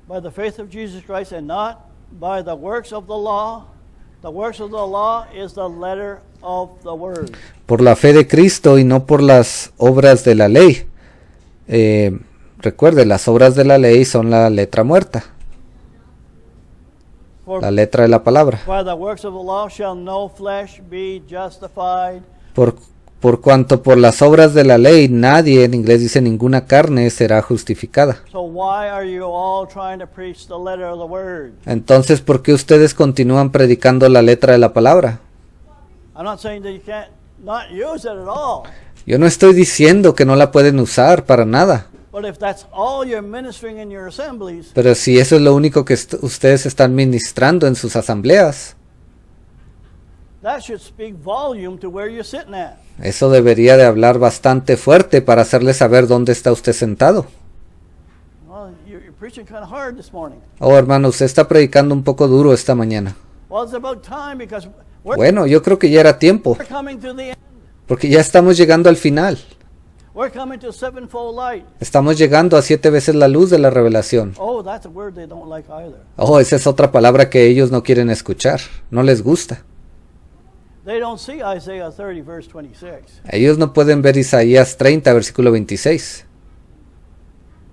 By the faith of Jesus Christ and not by the works of the law. The works of the law is the letter of the word. Por la fe de Cristo y no por las obras de la ley. Recuerde, las obras de la ley son la letra muerta, For la letra de la palabra. by the works of the law shall no flesh be justified. Por cuanto por las obras de la ley nadie, en inglés dice ninguna carne, será justificada. So why are you all trying to preach the letter of the word? Entonces, ¿por qué ustedes continúan predicando la letra de la palabra? I'm not saying that you can't not use it at all. Yo no estoy diciendo que no la pueden usar para nada. But if that's all you're ministering in your assemblies, Pero si eso es lo único que ustedes están ministrando en sus asambleas, that should speak volume to where you're sitting at. eso debería de hablar bastante fuerte para hacerle saber dónde está usted sentado. Well, you're preaching kind of hard this morning. Oh, hermano, usted está predicando un poco duro esta mañana. Well, it's about time because we're Bueno, yo creo que ya era tiempo, coming to the end. porque ya estamos llegando al final. We're coming to sevenfold light. Estamos llegando a 7 veces la luz de la revelación. Oh, that's a word they don't like either. Oh, esa es otra palabra que ellos no quieren escuchar, no les gusta. They don't see Isaiah 30, verse 26. Ellos no pueden ver Isaías 30, versículo 26.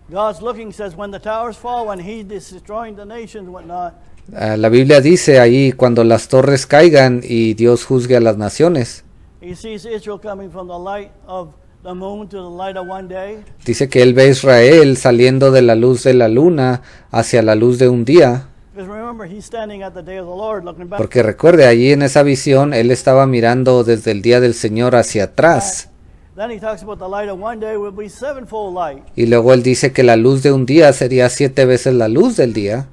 God's looking, says, when the towers fall, when he is destroying the nations, whatnot, La Biblia dice ahí, cuando las torres caigan y Dios juzgue a las naciones, he sees Israel coming from the light of the moon to the light of one day. dice que Él ve a Israel saliendo de la luz de la luna hacia la luz de un día. Because remember, he's standing at the day of the Lord, looking back. Porque recuerde, allí en esa visión, Él estaba mirando desde el día del Señor hacia atrás. Then he talks about the light of one day will be sevenfold light. Y luego Él dice que la luz de un día sería 7 veces la luz del día.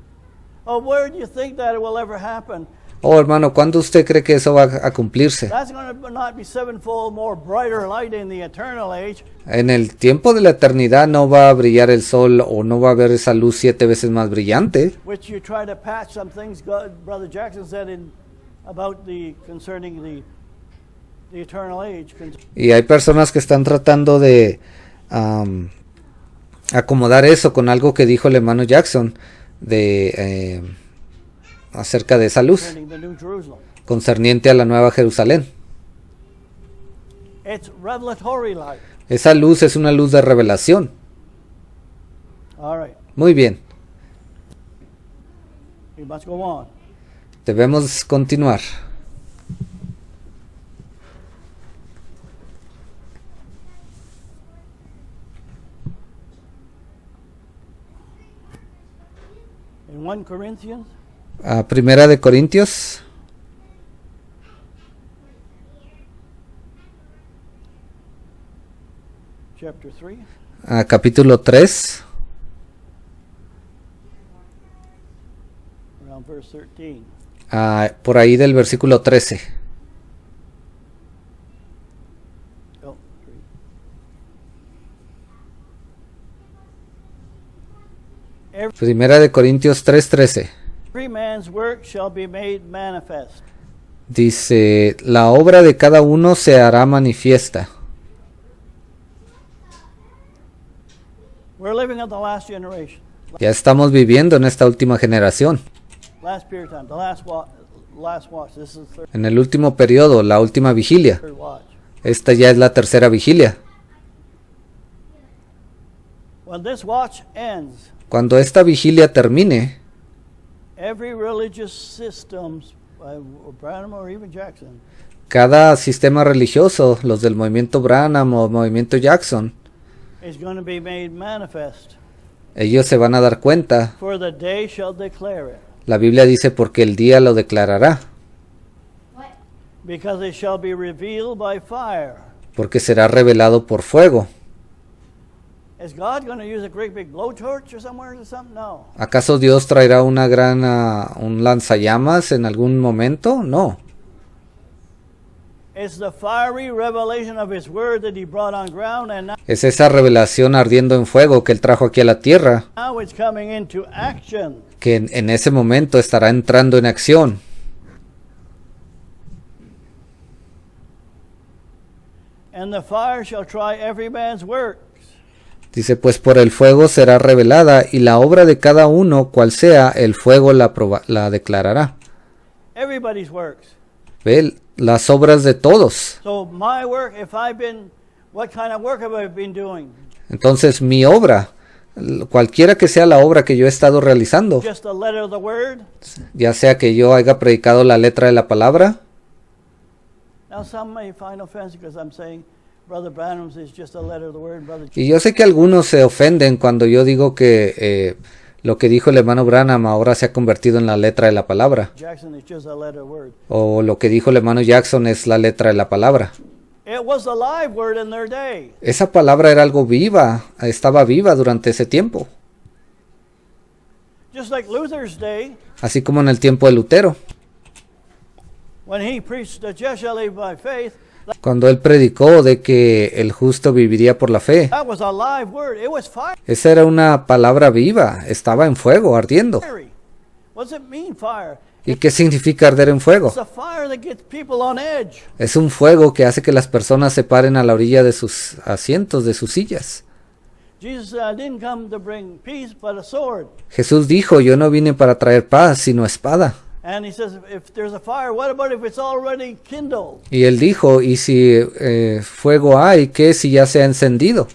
Oh, where do you think that will ever happen? Oh, hermano, ¿cuándo usted cree que eso va a cumplirse? That's going to not be sevenfold more brighter light in the eternal age. En el tiempo de la eternidad no va a brillar el sol o no va a haber esa luz 7 veces más brillante. Which you try to patch some things Brother Jackson said about concerning the eternal age. Y hay personas que están tratando de acomodar eso con algo que dijo el hermano Jackson acerca de esa luz Concerning the New Jerusalem. concerniente a la Nueva Jerusalén. It's revelatory light. Esa luz es una luz de revelación. All right, Muy bien, we must go on. debemos continuar. In 1 Corinthians, Primera de Corintios, chapter 3, capítulo 3, around verse 13. por ahí del versículo 13. Oh, 3. Primera de Corintios 3:13. Every man's work shall be made manifest. Dice, la obra de cada uno se hará manifiesta. We're living in the last generation, Ya estamos viviendo en esta última generación, last period of time, the last watch. This is the en el último periodo, la última vigilia. third watch. Esta ya es la tercera vigilia. When this watch ends, Cuando esta vigilia termine, every religious system, Branham or even Jackson, cada sistema religioso, los del movimiento Branham o movimiento Jackson, is going to be made manifest. ellos se van a dar cuenta. For the day shall declare it, La Biblia dice porque el día lo declarará, because it shall be revealed by fire. porque será revelado por fuego. Is God going to use a great big blowtorch or somewhere or something? No. ¿Acaso Dios traerá una gran un lanzallamas en algún momento? No. It's the fiery revelation of His Word that He brought on ground, and Es esa revelación ardiendo en fuego que Él trajo aquí a la tierra, now it's coming into action. que en ese momento estará entrando en acción. And the fire shall try every man's works. Dice, pues por el fuego será revelada, y la obra de cada uno, cual sea, el fuego la declarará. Everybody's works. Ve las obras de todos. So my work, what kind of work have I been doing? Entonces mi obra, cualquiera que sea la obra que yo he estado realizando, Just a letter of the word? ya sea que yo haya predicado la letra de la palabra. Now some may find offense because I'm saying Brother Branham's is just a letter of the word. Y yo sé que algunos se ofenden cuando yo digo que lo que dijo el hermano Branham ahora se ha convertido en la letra de la palabra. Jackson is just a letter of word. O lo que dijo el hermano Jackson es la letra de la palabra. It was a live word in their day. Esa palabra era algo viva, estaba viva durante ese tiempo. Just like Luther's day, Así como en el tiempo de Lutero, when he preached the just shall live by faith, cuando él predicó de que el justo viviría por la fe. that was a live word. It was fire. Esa era una palabra viva, estaba en fuego, ardiendo. What does it mean, fire? ¿Y qué significa arder en fuego? It's a fire that gets people on edge. Es un fuego que hace que las personas se paren a la orilla de sus asientos, de sus sillas. Jesus said, I didn't come to bring peace, but a sword. Jesús dijo, yo no vine para traer paz, sino espada. And he says, if there's a fire, what about if it's already kindled? Y él dijo, ¿y si fuego hay, qué si ya se ha encendido?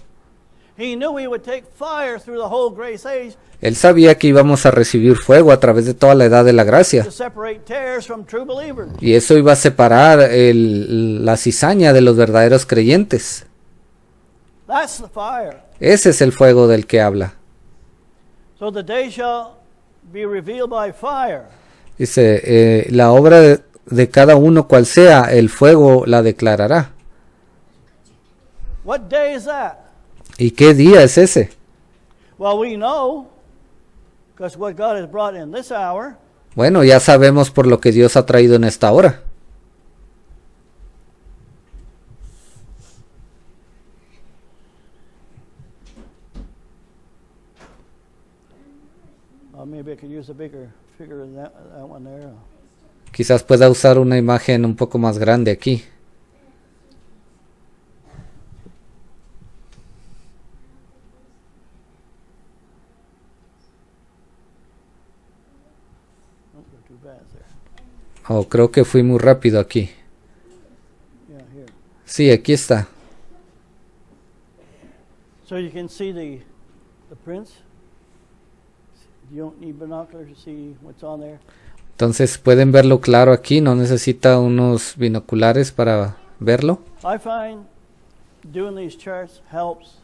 He knew he would take fire through the whole grace age Él sabía que íbamos a recibir fuego a través de toda la edad de la gracia. to separate tares from true believers. Y eso iba a separar la cizaña de los verdaderos creyentes. That's the fire. Ese es el fuego del que habla. So the day shall be revealed by fire. Dice, la obra de cada uno cual sea, el fuego la declarará. What day is that? ¿Y qué día es ese? Well, we know, because what God has brought in this hour, Bueno, ya sabemos por lo que Dios ha traído en esta hora. maybe I could use a bigger figure than that one there. Quizás pueda usar una imagen un poco más grande aquí. Don't go too fast there. Oh, creo que fui muy rápido aquí. Yeah, here. Sí, aquí está. So you can see the prints. You don't need binoculars to see what's on there. Entonces pueden verlo claro aquí, no necesita unos binoculares para verlo. I find doing these charts helps.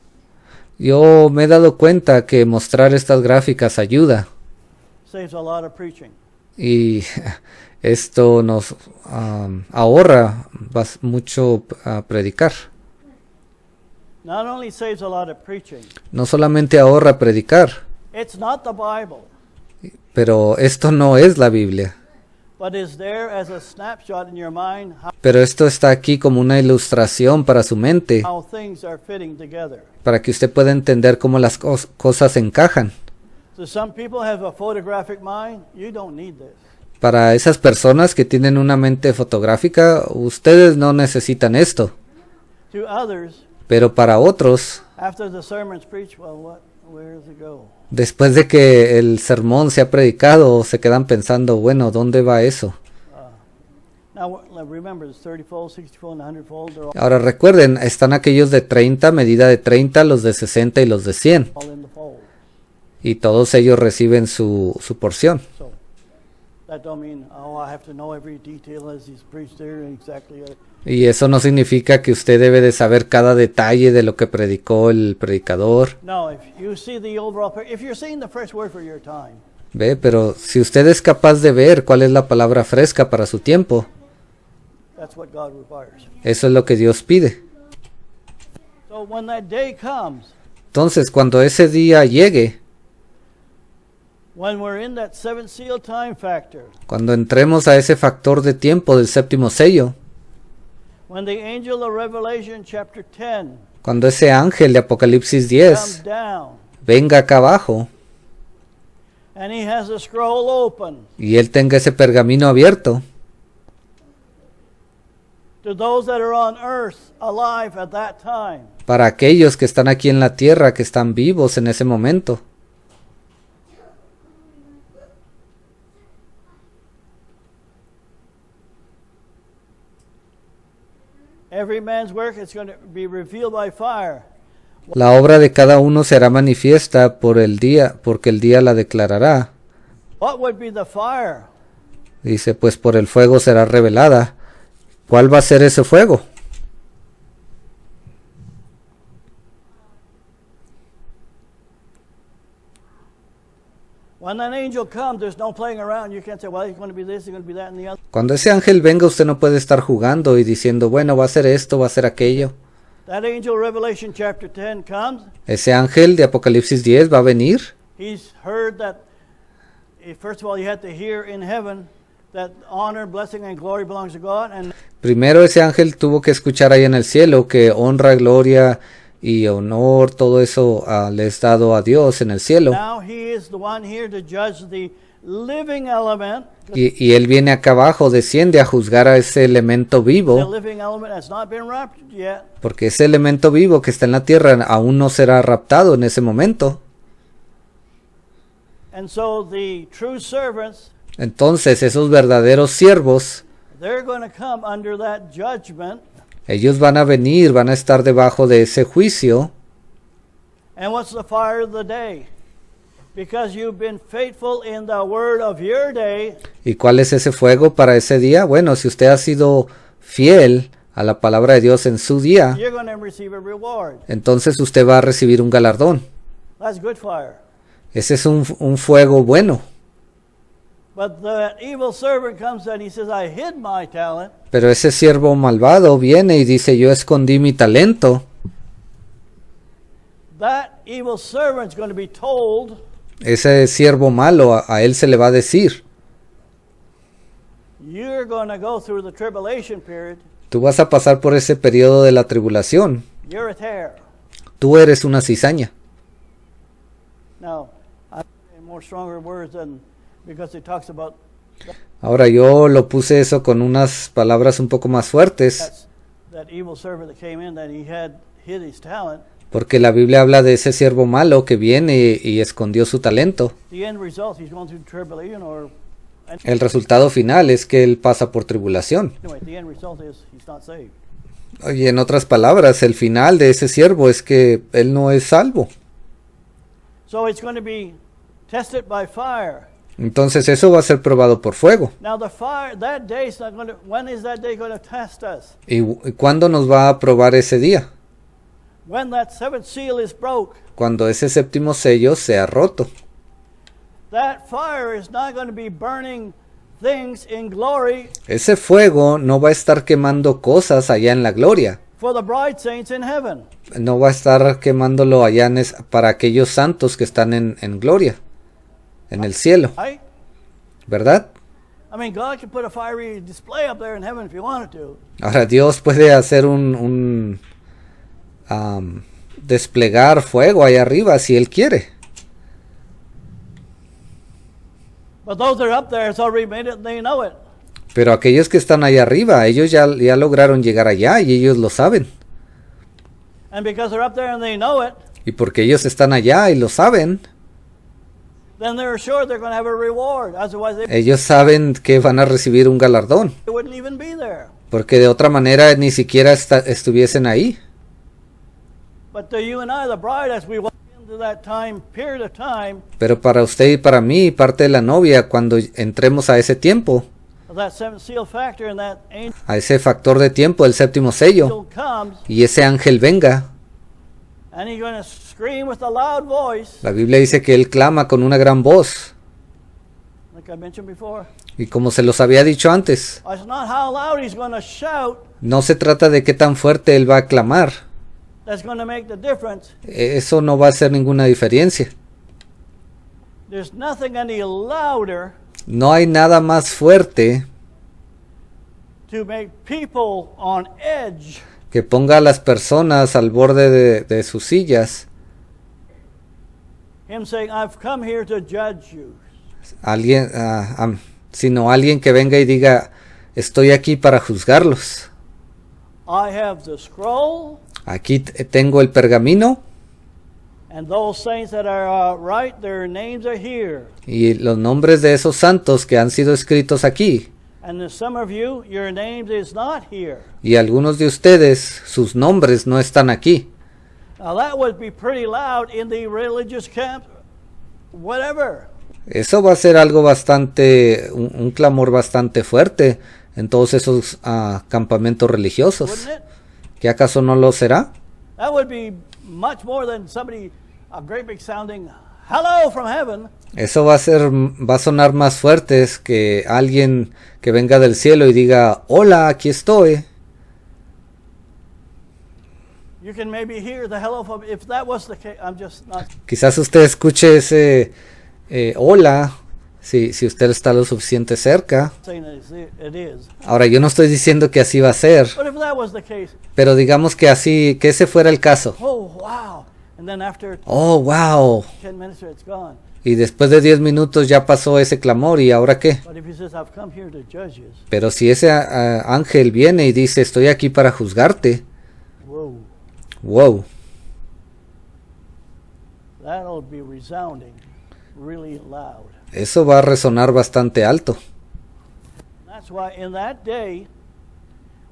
Yo me he dado cuenta que mostrar estas gráficas ayuda Saves a lot of preaching. y esto nos ahorra mucho a predicar. Not only saves a lot of preaching, No solamente ahorra predicar, it's not the Bible, pero esto no es la Biblia. but is there as a snapshot in your mind Pero esto está aquí como una ilustración para su mente, how things are fitting together. para que usted pueda entender cómo las cosas encajan. So some people have a photographic mind. You don't need this. Para esas personas que tienen una mente fotográfica, ustedes no necesitan esto. To others, Pero para otros, after the sermon's preached, well, where does it go? después de que el sermón se ha predicado, se quedan pensando, bueno, ¿dónde va eso? Now remember, it's 30-fold, 60-fold, and 100-fold. They're Ahora recuerden, están aquellos de 30, medida de 30, los de 60 y los de 100. all in the fold. Y todos ellos reciben su porción. So that don't mean, oh, I have to know every detail as he's preached there exactly. Y eso no significa que usted debe de saber cada detalle de lo que predicó el predicador. No, if you see the overall, if you're seeing the fresh word for your time, Ve, pero si usted es capaz de ver cuál es la palabra fresca para su tiempo, that's what God requires. eso es lo que Dios pide. So when that day comes, Entonces, cuando ese día llegue, when we're in that seventh seal time factor, cuando entremos a ese factor de tiempo del séptimo sello, when the angel of Revelation chapter 10 cuando ese ángel de Apocalipsis comes 10 down venga acá abajo and he has a scroll open, y él tenga ese pergamino abierto, to those that are on earth alive at that time, para aquellos que están aquí en la tierra, que están vivos en ese momento. Every man's work is going to be revealed by fire. La obra de cada uno será manifiesta por el día, porque el día la declarará. What would be the fire? Dice, pues por el fuego será revelada. ¿Cuál va a ser ese fuego? When an angel comes, there's no playing around. You can't say, well, he's going to be this, he's going to be that, and the other. Cuando ese ángel venga, usted no puede estar jugando y diciendo, bueno, va a ser esto, va a ser aquello. That angel, Revelation chapter 10, comes. Ese ángel de Apocalipsis 10 va a venir. He's heard that, first of all, you have to hear in heaven that honor, blessing, and glory belongs to God. And Primero ese ángel tuvo que escuchar ahí en el cielo que honra, gloria y honor, todo eso le es dado a Dios en el cielo. now he is the one here to judge the living element. Y él viene acá abajo, desciende a juzgar a ese elemento The vivo, living element has not been raptured yet. porque ese elemento vivo que está en la tierra aún no será raptado en ese momento. And so the true servants, Entonces esos verdaderos siervos, they're going to come under that judgment. ellos van a venir, van a estar debajo de ese juicio. And what's the fire of the day? Because you've been faithful in the word of your day, ¿Y cuál es ese fuego para ese día? Bueno, si usted ha sido fiel a la palabra de Dios en su día, you're going to receive a reward. entonces usted va a recibir un galardón. That's good fire. Ese es un fuego bueno. But the evil servant comes and he says, I hid my talent. Pero ese siervo malvado viene y dice, yo escondí mi talento. That evil servant's going to be told, Ese siervo malo, a él se le va a decir, you're going to go through the tribulation period. tú vas a pasar por ese periodo de la tribulación. You're a tear. Tú eres una cizaña. Now, I'm in more stronger words than, because it talks about Ahora yo lo puse eso con unas palabras un poco más fuertes, that evil servant that came in, that he had hid his talent. porque la Biblia habla de ese siervo malo que viene y escondió su talento. The end result, he's going through tribulation, or El resultado final es que él pasa por tribulación. anyway, the end result is he's not saved. Y en otras palabras, el final de ese siervo es que él no es salvo. So it's going to be tested by fire. Entonces eso va a ser probado por fuego. Now the fire, that day is not going to, when is that day going to test us? ¿Y cuándo nos va a probar ese día? When that seventh seal is broke. Cuando ese séptimo sello sea roto. That fire is not going to be burning things in glory Ese fuego no va a estar quemando cosas allá en la gloria. for the bride saints in heaven. No va a estar quemándolo allá para aquellos santos que están en gloria, en el cielo, Right? ¿verdad? I mean, God could put a fiery display up there in heaven if he wanted to. Ahora Dios puede hacer desplegar fuego allá arriba si Él quiere. But those that are up there has already made it and they know it. Pero aquellos que están allá arriba, ellos ya lograron llegar allá y ellos lo saben. And because they're up there and they know it, Y porque ellos están allá y lo saben, then they're sure they're going to have a reward. Otherwise, they ellos saben que van a recibir un galardón. wouldn't even be there. Porque de otra manera ni siquiera estuviesen ahí. But to you and I, the bride, as we walk into that time, period of time, Pero para usted y para mí, parte de la novia, cuando entremos a ese tiempo, of that seventh seal factor and that angel a ese factor de tiempo, el séptimo sello, comes, y ese ángel venga, and he's going to scream with a loud voice, la Biblia dice que él clama con una gran voz. like I mentioned before. Y como se los había dicho antes, It's not how loud he's going to shout no se trata de qué tan fuerte él va a clamar. that's going to make the difference. Eso no va a hacer ninguna diferencia. There's nothing any louder No hay nada más fuerte to make people on edge que ponga a las personas al borde de sus sillas. him saying, I've come here to judge you. Sino alguien que venga y diga, estoy aquí para juzgarlos. I have the scroll, Aquí tengo el pergamino and those saints that are right, their names are here. y los nombres de esos santos que han sido escritos aquí. And then some of you, your names is not here. Y algunos de ustedes, sus nombres no están aquí. Now that would be pretty loud in the religious camp, whatever. Eso va a ser algo bastante, un clamor bastante fuerte en todos esos campamentos religiosos. Wouldn't it? ¿Qué acaso no lo será? That would be much more than somebody, a great big sounding, hello from heaven. Eso va a sonar más fuerte que alguien que venga del cielo y diga, hola, aquí estoy. You can maybe hear the hello from, if that was the case, I'm just not. Quizás usted escuche ese hola, si usted está lo suficiente cerca. Saying it is. Ahora, yo no estoy diciendo que así va a ser, But if that was the case, pero digamos que así, que ese fuera el caso. oh wow. And then after Oh, wow. 10 minutes it's gone. Y después de 10 minutos ya pasó ese clamor, ¿y ahora qué? But if he says, I've come here to judge you, Pero si ese ángel viene y dice, estoy aquí para juzgarte, whoa, wow, that'll be resounding, really loud. eso va a resonar bastante alto. That's why in that day,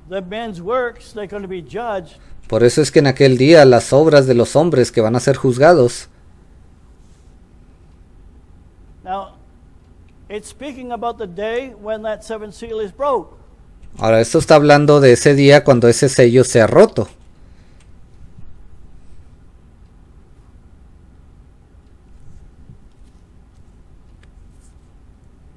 the men's works, they're going to be judged. Por eso es que en aquel día las obras de los hombres que van a ser juzgados, Now, it's speaking about the day when that seventh seal is broke. ahora esto está hablando de ese día cuando ese sello sea roto.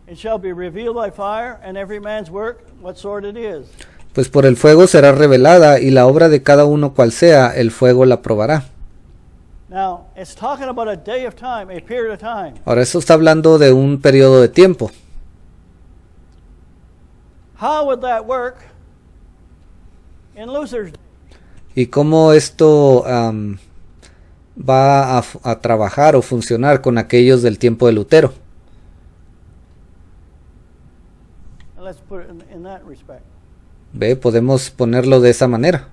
It shall be revealed by fire, and every man's work, what sort it is. Pues por el fuego será revelada y la obra de cada uno cual sea, el fuego la probará. Now, it's talking about a day of time, a period of time. Ahora eso está hablando de un periodo de tiempo. How would that work in Luther's day? Y cómo esto va a trabajar o funcionar con aquellos del tiempo de Lutero. Let's put it in that respect. Ve, podemos ponerlo de esa manera.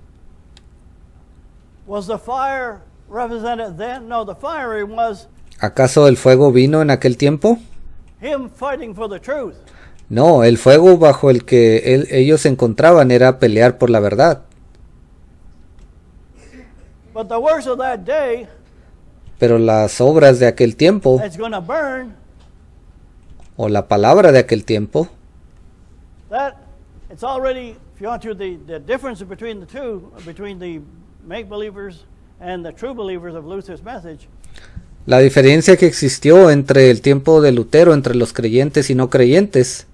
Was the fire represented then? No, the fire was ¿Acaso el fuego vino en aquel tiempo? him fighting for the truth. No, el fuego bajo el que ellos se encontraban era pelear por la verdad. But the works of that day, Pero las obras de aquel tiempo, it's going to burn. o la palabra de aquel tiempo, That it's already, if you want to, the difference between the two, between the make believers and the true believers of Luther's message, la diferencia que existió entre el tiempo de Lutero, entre los creyentes y no creyentes,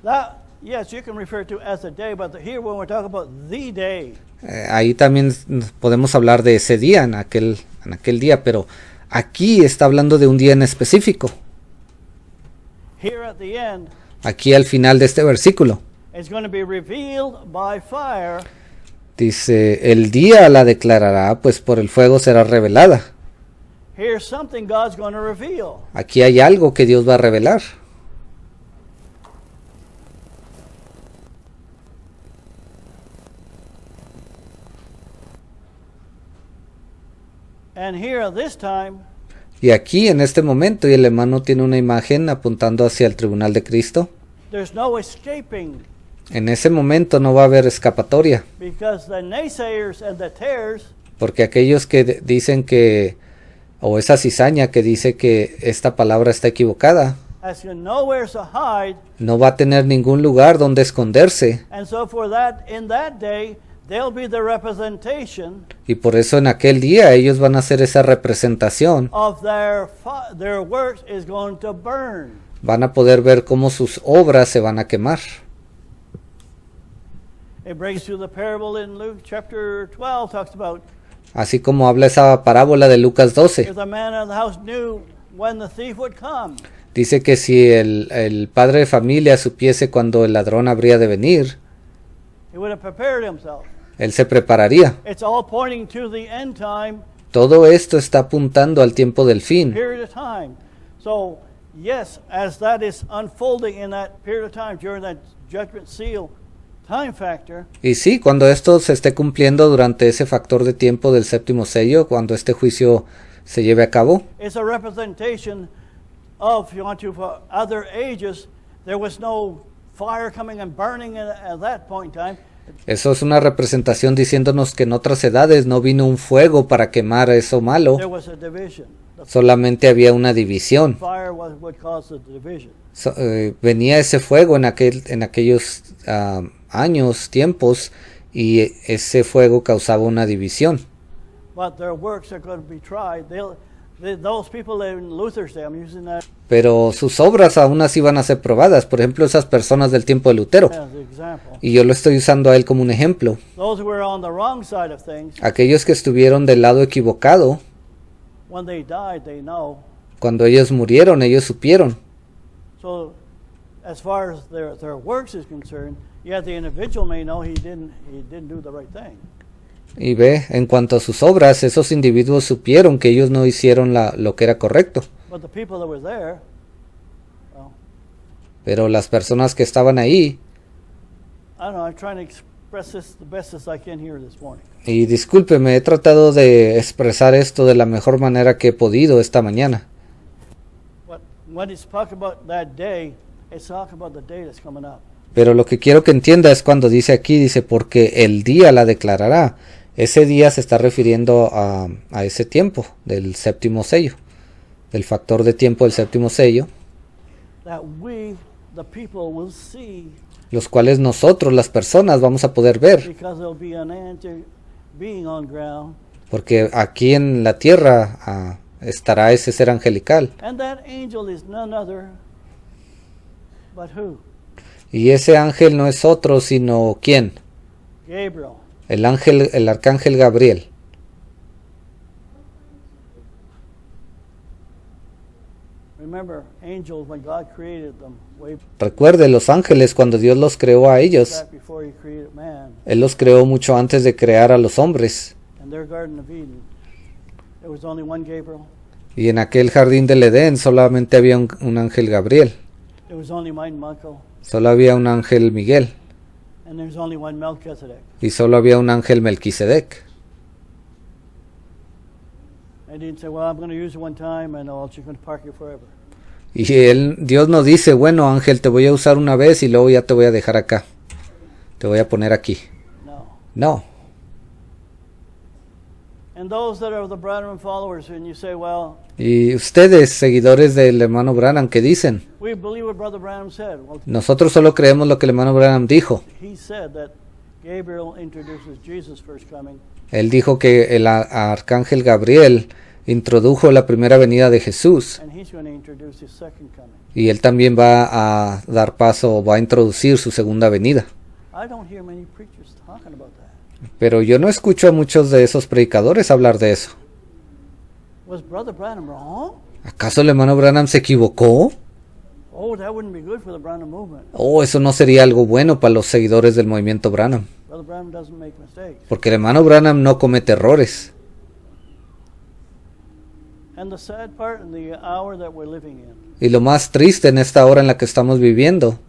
that yes, you can refer to as a day, but here when we're talking about the day, ahí también podemos hablar de ese día, en aquel día, pero aquí está hablando de un día en específico. here at the end, Aquí al final de este versículo it's going to be revealed by fire. dice, el día la declarará, pues por el fuego será revelada. Here's something God's going to reveal. Aquí hay algo que Dios va a revelar. And here at this time, Y aquí en este momento, y el hermano tiene una imagen apuntando hacia el tribunal de Cristo, there's no escaping, en ese momento no va a haber escapatoria, because the naysayers and the tares, porque aquellos que dicen que, o esa cizaña que dice que esta palabra está equivocada, has nowhere to hide, no va a tener ningún lugar donde esconderse, and so for that, in that day, they'll be the representation y por eso en aquel día ellos van a hacer esa representación, of their works is going to burn. van a poder ver cómo sus obras se van a quemar. It brings to the parable in Luke chapter 12, talks about Así como habla esa parábola de Lucas 12. if the man of the house knew when the thief would come, Dice que si el padre de familia supiese cuando el ladrón habría de venir, he would have prepared himself. él se prepararía. It's all pointing to the end time, Todo esto está apuntando al tiempo del fin. period of time. So, yes, as that is unfolding in that period of time during that judgment seal, time factor, Y sí, cuando esto se esté cumpliendo durante ese factor de tiempo del séptimo sello, cuando este juicio se lleve a cabo, it's a representation of, if you want to, for other ages. There was no fire coming and burning at that point in time. eso es una representación diciéndonos que en otras edades no vino un fuego para quemar eso malo, There was a division. The solamente había una división. fire was what caused the division. Venía ese fuego en aquellos años, tiempos, y ese fuego causaba una división. But their works are going to be tried. Those people in Luther's day, I'm using that Pero sus obras aún así van a ser probadas. Por ejemplo, esas personas del tiempo de Lutero. as an example. Y yo lo estoy usando a él como un ejemplo. Those who were on the wrong side of things, Aquellos que estuvieron del lado equivocado, when they died, they know. cuando ellos murieron, ellos supieron. So, as far as their works is concerned, yeah, the individual may know he didn't do the right thing. Y ve, en cuanto a sus obras, esos individuos supieron que ellos no hicieron lo que era correcto. But the people that were there, well, Pero las personas que estaban ahí, I don't know, I'm trying to express this the best as I can here this morning. y discúlpeme, he tratado de expresar esto de la mejor manera que he podido esta mañana. But when it's talking about that day, it's talking about the day that's coming up. Pero lo que quiero que entienda es cuando dice aquí, dice, porque el día la declarará. Ese día se está refiriendo a ese tiempo del séptimo sello, del factor de tiempo del séptimo sello, That we, the people, will see, los cuales nosotros, las personas, vamos a poder ver. because there'll be an angel being on ground, Porque aquí en la tierra estará ese ser angelical. and that angel is none other but who? Y ese ángel no es otro sino ¿quién? Gabriel. El arcángel Gabriel. Remember, angels, when God created them, way Recuerde, los ángeles cuando Dios los creó a ellos, back before He created man, Él los creó mucho antes de crear a los hombres. in their Garden of Eden, there was only one Gabriel. Y en aquel jardín del Edén solamente había un ángel Gabriel, There was only one Michael, solo había un ángel Miguel and there's only one Melchizedek. y solo había un ángel Melquisedec. And He didn't say, "Well, I'm going to use it one time, and I'll just going to park you forever." Y Dios nos dice, bueno ángel, te voy a usar una vez y luego ya te voy a dejar acá. Te voy a poner aquí. No. No. And those that are the Branham followers, and you say, "Well, Y ustedes, seguidores del hermano Branham, ¿qué dicen? we believe what Brother Branham said." Well, Nosotros solo creemos lo que el hermano Branham dijo. he said that Gabriel introduces Jesus' first coming, Él dijo que el arcángel Gabriel introdujo la primera venida de Jesús. and he's going to introduce His second coming. Y él también va a dar paso, va a introducir su segunda venida. I don't hear many preachers talking about that. Pero yo no escucho a muchos de esos predicadores hablar de eso. Was Brother Branham wrong? ¿Acaso el hermano Branham se equivocó? Oh, that wouldn't be good for the Branham movement. Oh, eso no sería algo bueno para los seguidores del movimiento Branham. Brother Branham doesn't make mistakes. Porque el hermano Branham no comete errores. And the sad part in the hour that we're living in, Y lo más triste en esta hora en la que estamos viviendo,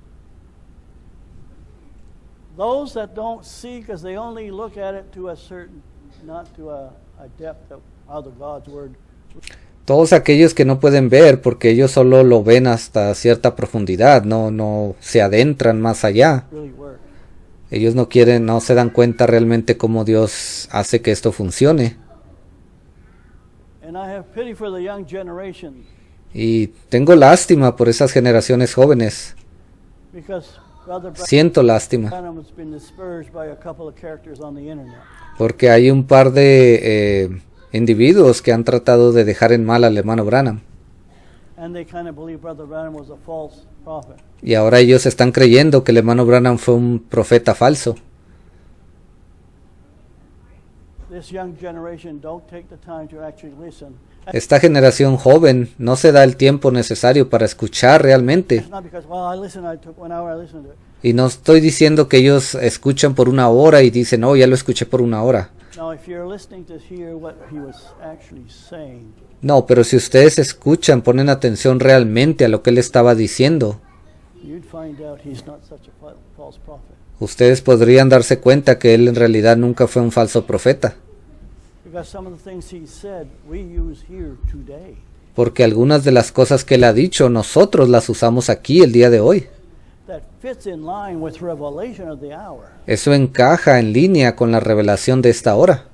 those that don't see, because they only look at it to a certain, not to a depth of the God's Word. todos aquellos que no pueden ver porque ellos solo lo ven hasta cierta profundidad, no se adentran más allá. Really work. Ellos no quieren, no se dan cuenta realmente cómo Dios hace que esto funcione. And I have pity for the young generation, Y tengo lástima por esas generaciones jóvenes. because Brother Siento lástima Branham has been dispersed by a couple of characters on the internet. porque hay un par de individuos que han tratado de dejar en mal al hermano Branham. And they kind of believe Brother Branham was a false prophet. Y ahora ellos están creyendo que el hermano Branham fue un profeta falso. This young generation don't take the time to actually listen. Esta generación joven no se da el tiempo necesario para escuchar realmente. It's not because, well, I listened, I took 1 hour, I listened to it. Y no estoy diciendo que ellos escuchan por 1 hora y dicen, oh, ya lo escuché por 1 hora. Now, if you're listening to hear what he was actually saying, No, pero si ustedes escuchan, ponen atención realmente a lo que él estaba diciendo, you'd find out he's not such a false prophet. Ustedes podrían darse cuenta que él en realidad nunca fue un falso profeta, Because some of the things he said we use here today. porque algunas de las cosas que él ha dicho nosotros las usamos aquí el día de hoy. That fits in line with revelation of the hour. Eso encaja en línea con la revelación de esta hora.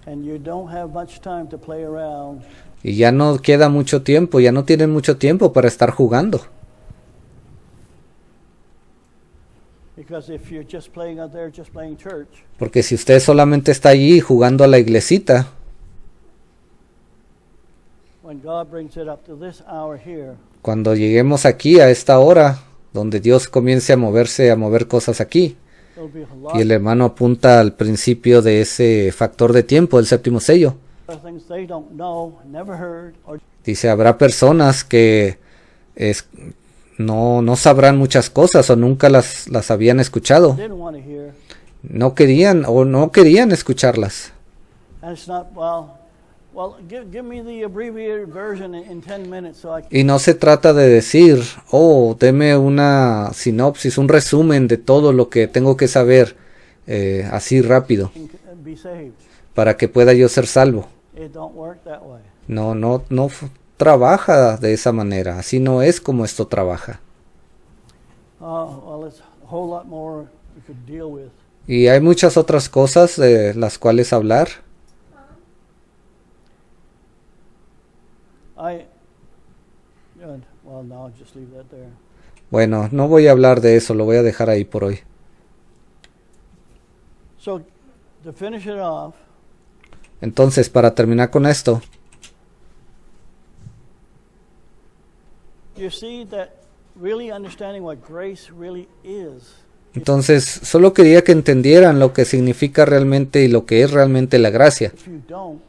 And you don't have much time to play around. Y ya no queda mucho tiempo, ya no tienen mucho tiempo para estar jugando. Because if you're just playing out there, just playing church, Porque si usted solamente está allí jugando a la iglesita, when God brings it up to this hour here, cuando lleguemos aquí a esta hora, donde Dios comience a mover cosas aquí, there'll be a y el lot hermano apunta al principio de ese factor de tiempo, el séptimo sello. of things they don't know, never heard, or Dice, habrá personas que no sabrán muchas cosas o nunca las habían escuchado. didn't want to hear. No querían escucharlas. And it's not, give me the abbreviated version in 10 minutes so I Y no se trata de decir, deme una sinopsis, un resumen de todo lo que tengo que saber así rápido can be saved. para que pueda yo ser salvo. It don't work that way. No trabaja de esa manera. Así no es como esto trabaja. It's a whole lot more we could deal with. Y hay muchas otras cosas de las cuales hablar. No, just leave that there. Bueno, no voy a hablar de eso, lo voy a dejar ahí por hoy. So, to finish it off, Entonces, para terminar con esto, you see that really understanding what grace really is. entonces solo quería que entendieran lo que significa realmente y lo que es realmente la gracia. If you don't,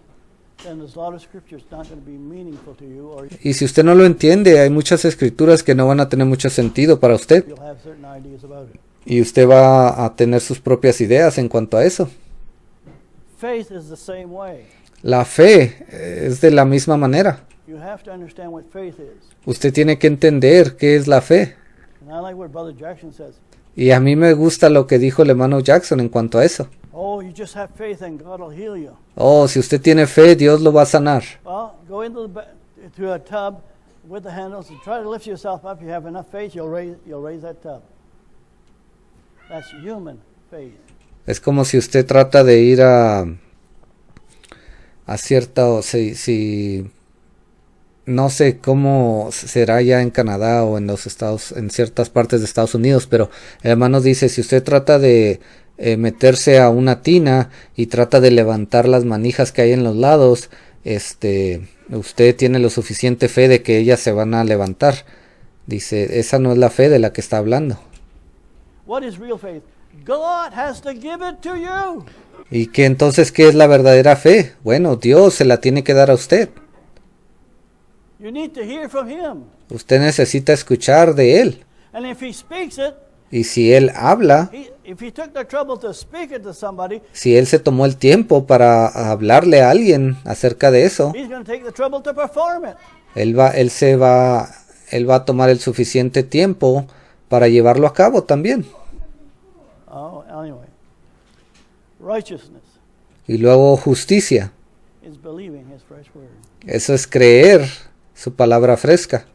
then there's a lot of scriptures not going to be meaningful to you, or Y si usted no lo entiende, hay muchas escrituras que no van a tener mucho sentido para usted. you'll have certain ideas about it. Y usted va a tener sus propias ideas en cuanto a eso. Faith is the same way. La fe es de la misma manera. You have to understand what faith is. Usted tiene que entender qué es la fe. And I like what Brother Jackson says. Y a mí me gusta lo que dijo el hermano Jackson en cuanto a eso. Oh, you just have faith and God will heal you. Si usted tiene fe, Dios lo va a sanar. Well, go into to a tub with the handles and try to lift yourself up. You have enough faith, you'll raise that tub. That's human faith. Es como si usted trata de ir a cierta, si no sé cómo será ya en Canadá o en los en ciertas partes de Estados Unidos, pero el hermano dice, si usted trata de meterse a una tina y trata de levantar las manijas que hay en los lados, usted tiene lo suficiente fe de que ellas se van a levantar. Dice, esa no es la fe de la que está hablando. What is real faith? God has to give it to you. ¿Y que entonces qué es la verdadera fe? Bueno, Dios se la tiene que dar a usted. You need to hear from Him. Usted necesita escuchar de Él. And if He speaks it, Y si Él habla, if He took the trouble to speak it to somebody, si Él se tomó el tiempo para hablarle a alguien acerca de eso, He's going to take the trouble to perform it. Él va a tomar el suficiente tiempo para llevarlo a cabo también. Oh, anyway. Righteousness Y luego justicia. is believing His fresh word. Eso es creer su palabra fresca.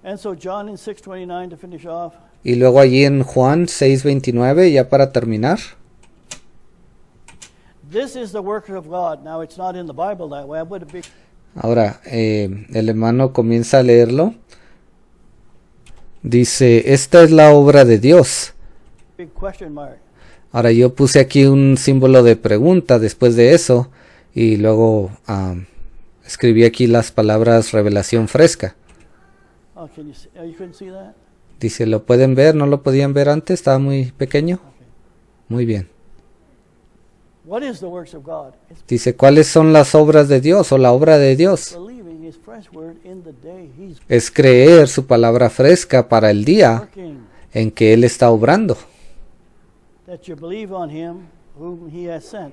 And so John in 6:29 to finish off. Y luego allí en Juan 6:29, ya para terminar. This is the work of God. Now it's not in the Bible that way. But Ahora, el hermano comienza a leerlo. Dice, esta es la obra de Dios. big question mark. Ahora yo puse aquí un símbolo de pregunta después de eso. Y luego escribí aquí las palabras revelación fresca. Oh, can you see? Oh, you couldn't see that? Dice, ¿lo pueden ver? ¿No lo podían ver antes? ¿Estaba muy pequeño? Okay. Muy bien. What is the works of God? It's Dice, ¿cuáles son las obras de Dios o la obra de Dios? believing His fresh word in the day He's Es creer su palabra fresca para el día working. en que Él está obrando. That you believe on Him whom He has sent.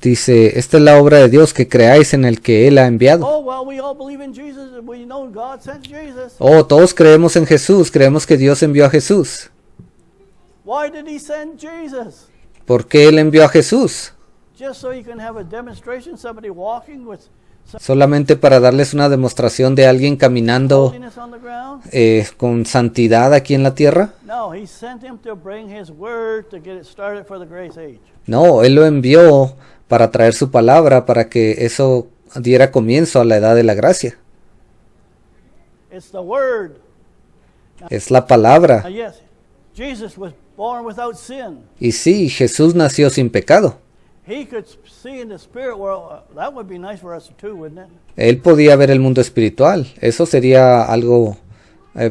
Dice, esta es la obra de Dios, que creáis en el que Él ha enviado. Oh, well, we all believe in Jesus and we know God sent Jesus. Oh, todos creemos en Jesús, creemos que Dios envió a Jesús. Why did he send Jesus? ¿Por qué Él envió a Jesús? Just so you can have a demonstration, somebody walking with some Solamente para darles una demostración de alguien caminando holiness on the ground? con santidad aquí en la tierra. No, he sent him to bring his word to get it started for the grace age. No, Él lo envió para traer su palabra, para que eso diera comienzo a la edad de la gracia. It's the word. Es la palabra. Now, yes, Jesus was born without sin. Y sí, Jesús nació sin pecado. He could see in the spirit world. That would be nice for us too, wouldn't it? Él podía ver el mundo espiritual. Eso sería algo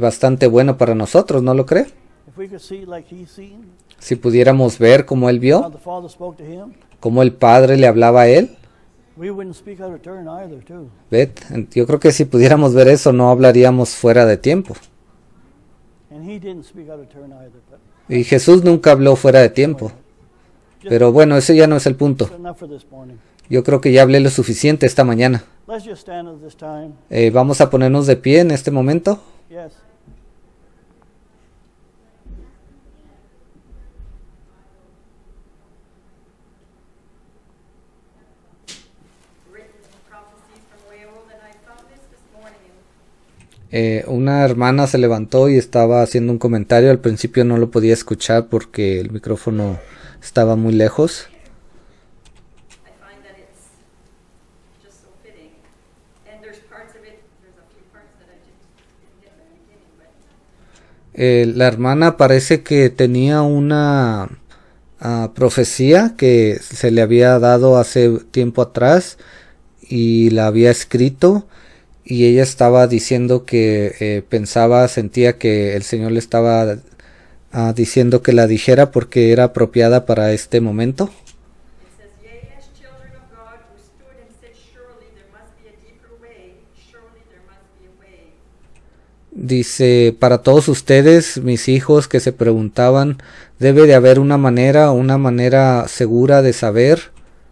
bastante bueno para nosotros, ¿no lo cree? If we could see like he's seen, Si pudiéramos ver cómo Él how vio, the Father spoke to him, cómo el Padre le hablaba a Él. we wouldn't speak out of turn either, too. Yo creo que si pudiéramos ver eso, no hablaríamos fuera de tiempo. And he didn't speak out of turn either. But Y Jesús nunca habló fuera de tiempo. Pero bueno, ese ya no es el punto. that's enough for this morning. Yo creo que ya hablé lo suficiente esta mañana. Let's just stand at this time. Vamos a ponernos de pie en este momento. Yes. Written prophecies from way old, and I found this morning. Una hermana se levantó y estaba haciendo un comentario. Al principio no lo podía escuchar porque el micrófono estaba muy lejos. I find that it's just so fitting. And there's parts of it, there's a few parts that I just didn't get in the beginning, but La hermana parece que tenía una profecía que se le había dado hace tiempo atrás y la había escrito, y ella estaba diciendo que sentía que el Señor le estaba diciendo que la dijera porque era apropiada para este momento. it says, Yea, as children of God who stood and said, Surely there must be a deeper way, surely there must be a way. Dice, para todos ustedes, mis hijos, que se preguntaban, debe de haber una manera segura de saber.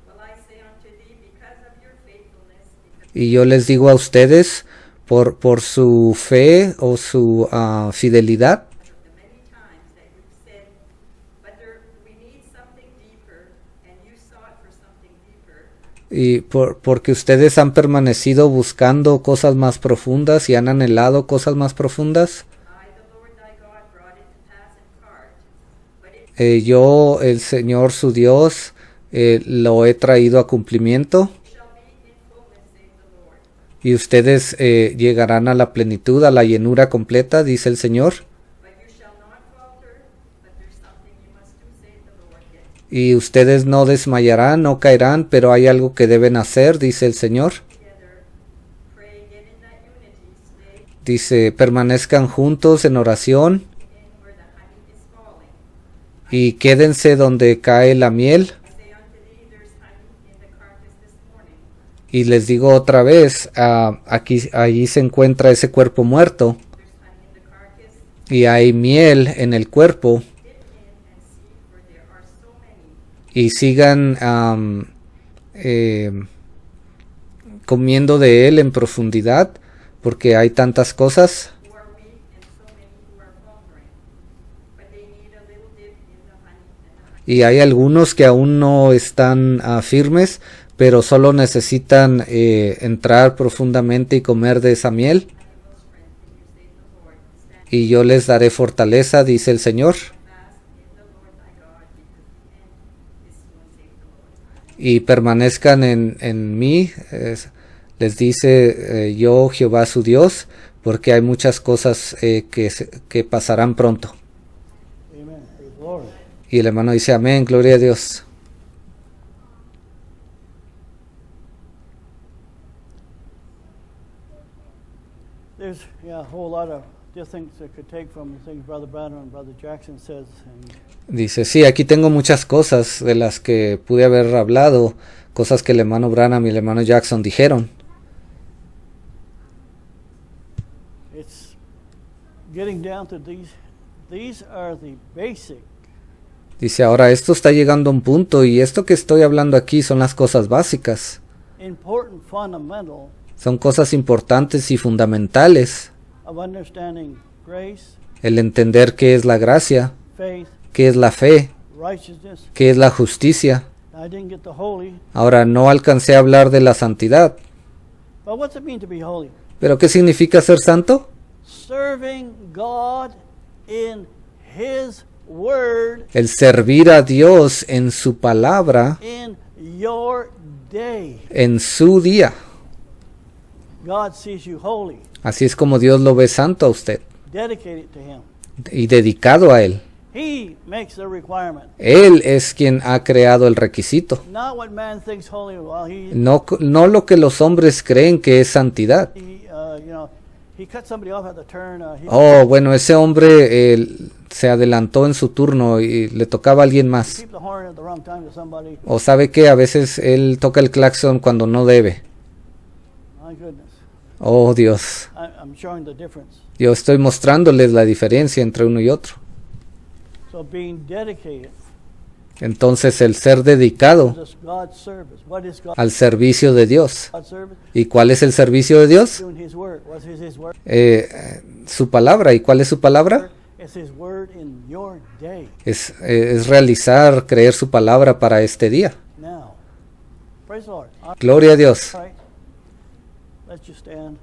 Well, I say unto thee, because of your faithfulness, because Y yo les digo a ustedes, por su fe o su fidelidad, of the many times that you've said, but we need something deeper, and you sought for something deeper, y porque ustedes han permanecido buscando cosas más profundas y han anhelado cosas más profundas. I, the Lord thy God, brought it to pass in part, but it Yo, el Señor su Dios, lo he traído a cumplimiento, shall be in fullness, saith the Lord. y ustedes llegarán a la plenitud, a la llenura completa, dice el Señor. But you shall not falter, but there's something you must do, saith the Lord yet. Y ustedes no desmayarán, no caerán, pero hay algo que deben hacer, dice el Señor. Together, pray, get in that unity, stay Dice, permanezcan juntos en oración in where the honey is falling. y quédense donde cae la miel. I say unto thee, there's honey in the carcass this morning. Y les digo otra vez, allí se encuentra ese cuerpo muerto There's honey in the carcass. y hay miel en el cuerpo, Dip in and see, for there are so many. y sigan comiendo de él en profundidad, porque hay tantas cosas. Who are weak and so many who are faltering. But they need a little dip in the honey and the honey. Y hay algunos que aún no están firmes, pero solo necesitan entrar profundamente y comer de esa miel. I will strengthen you, saith the Lord. Stand Y yo les daré fortaleza, dice el Señor. fast in the Lord thy God, because the end is soon, saith the Lord. Y permanezcan en mí, les dice yo, Jehová su Dios, porque hay muchas cosas que pasarán pronto. Amen. Glory. Y el hermano dice, amén, gloria a Dios. There's a whole lot of just things that could take from the things Brother Branham and Brother Jackson says. And Dice, sí, aquí tengo muchas cosas de las que pude haber hablado, cosas que el hermano Branham y el hermano Jackson dijeron. it's getting down to these. These are the basic Dice, ahora esto está llegando a un punto y esto que estoy hablando aquí son las cosas básicas. important, fundamental Son cosas importantes y fundamentales. of understanding grace, El entender qué es la gracia, faith, qué es la fe, righteousness. qué es la justicia. I didn't get the holy, Ahora no alcancé a hablar de la santidad. but what's it mean to be holy? ¿Pero qué significa ser santo? Serving God in His Word El servir a Dios en su palabra, in your day. en su día. God sees you holy, Así es como Dios lo ve santo a usted dedicated to Him. y dedicado a Él. He makes the requirement, Él es quien ha creado el requisito. not what man thinks holy. Well, No lo que los hombres creen que es santidad. he cut somebody off at the turn. Oh, bueno, ese hombre se adelantó en su turno y le tocaba a alguien más. Keep the horn at the wrong time to somebody. O sabe que a veces él toca el claxon cuando no debe. My goodness, Oh, Dios. I'm showing the difference. Yo estoy mostrándoles la diferencia entre uno y otro. So being dedicated Entonces el ser dedicado to God's service. What is al servicio de Dios. God's service? ¿Y cuál es el servicio de Dios? Doing His word. What's His word? Su palabra. ¿Y cuál es su palabra? It's His word in your day. Es realizar, creer su palabra para este día. Now, praise the Lord. All Gloria a Dios. right, let's just stand.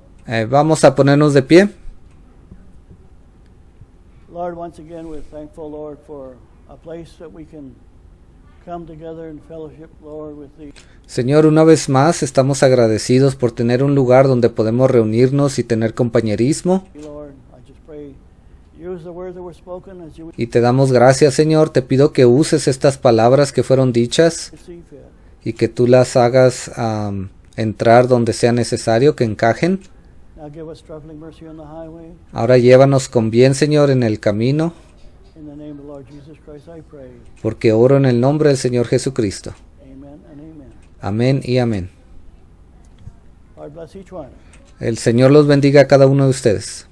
Vamos a ponernos de pie. Lord, once again, we're thankful, Lord, for a place that we can come together in fellowship, Lord, with Thee. Señor, una vez más estamos agradecidos por tener un lugar donde podemos reunirnos y tener compañerismo. Lord, I just pray, use the words that were spoken as You Y te damos gracias, Señor. Te pido que uses estas palabras que fueron dichas see fit. y que tú las hagas entrar donde sea necesario, que encajen. Now give us traveling mercy on the highway. Ahora llévanos con bien, Señor, en el camino, In the name of the Lord Jesus Christ, I pray. porque oro en el nombre del Señor Jesucristo. Amen and amen. Amén y amén. Lord bless each one. El Señor los bendiga a cada uno de ustedes.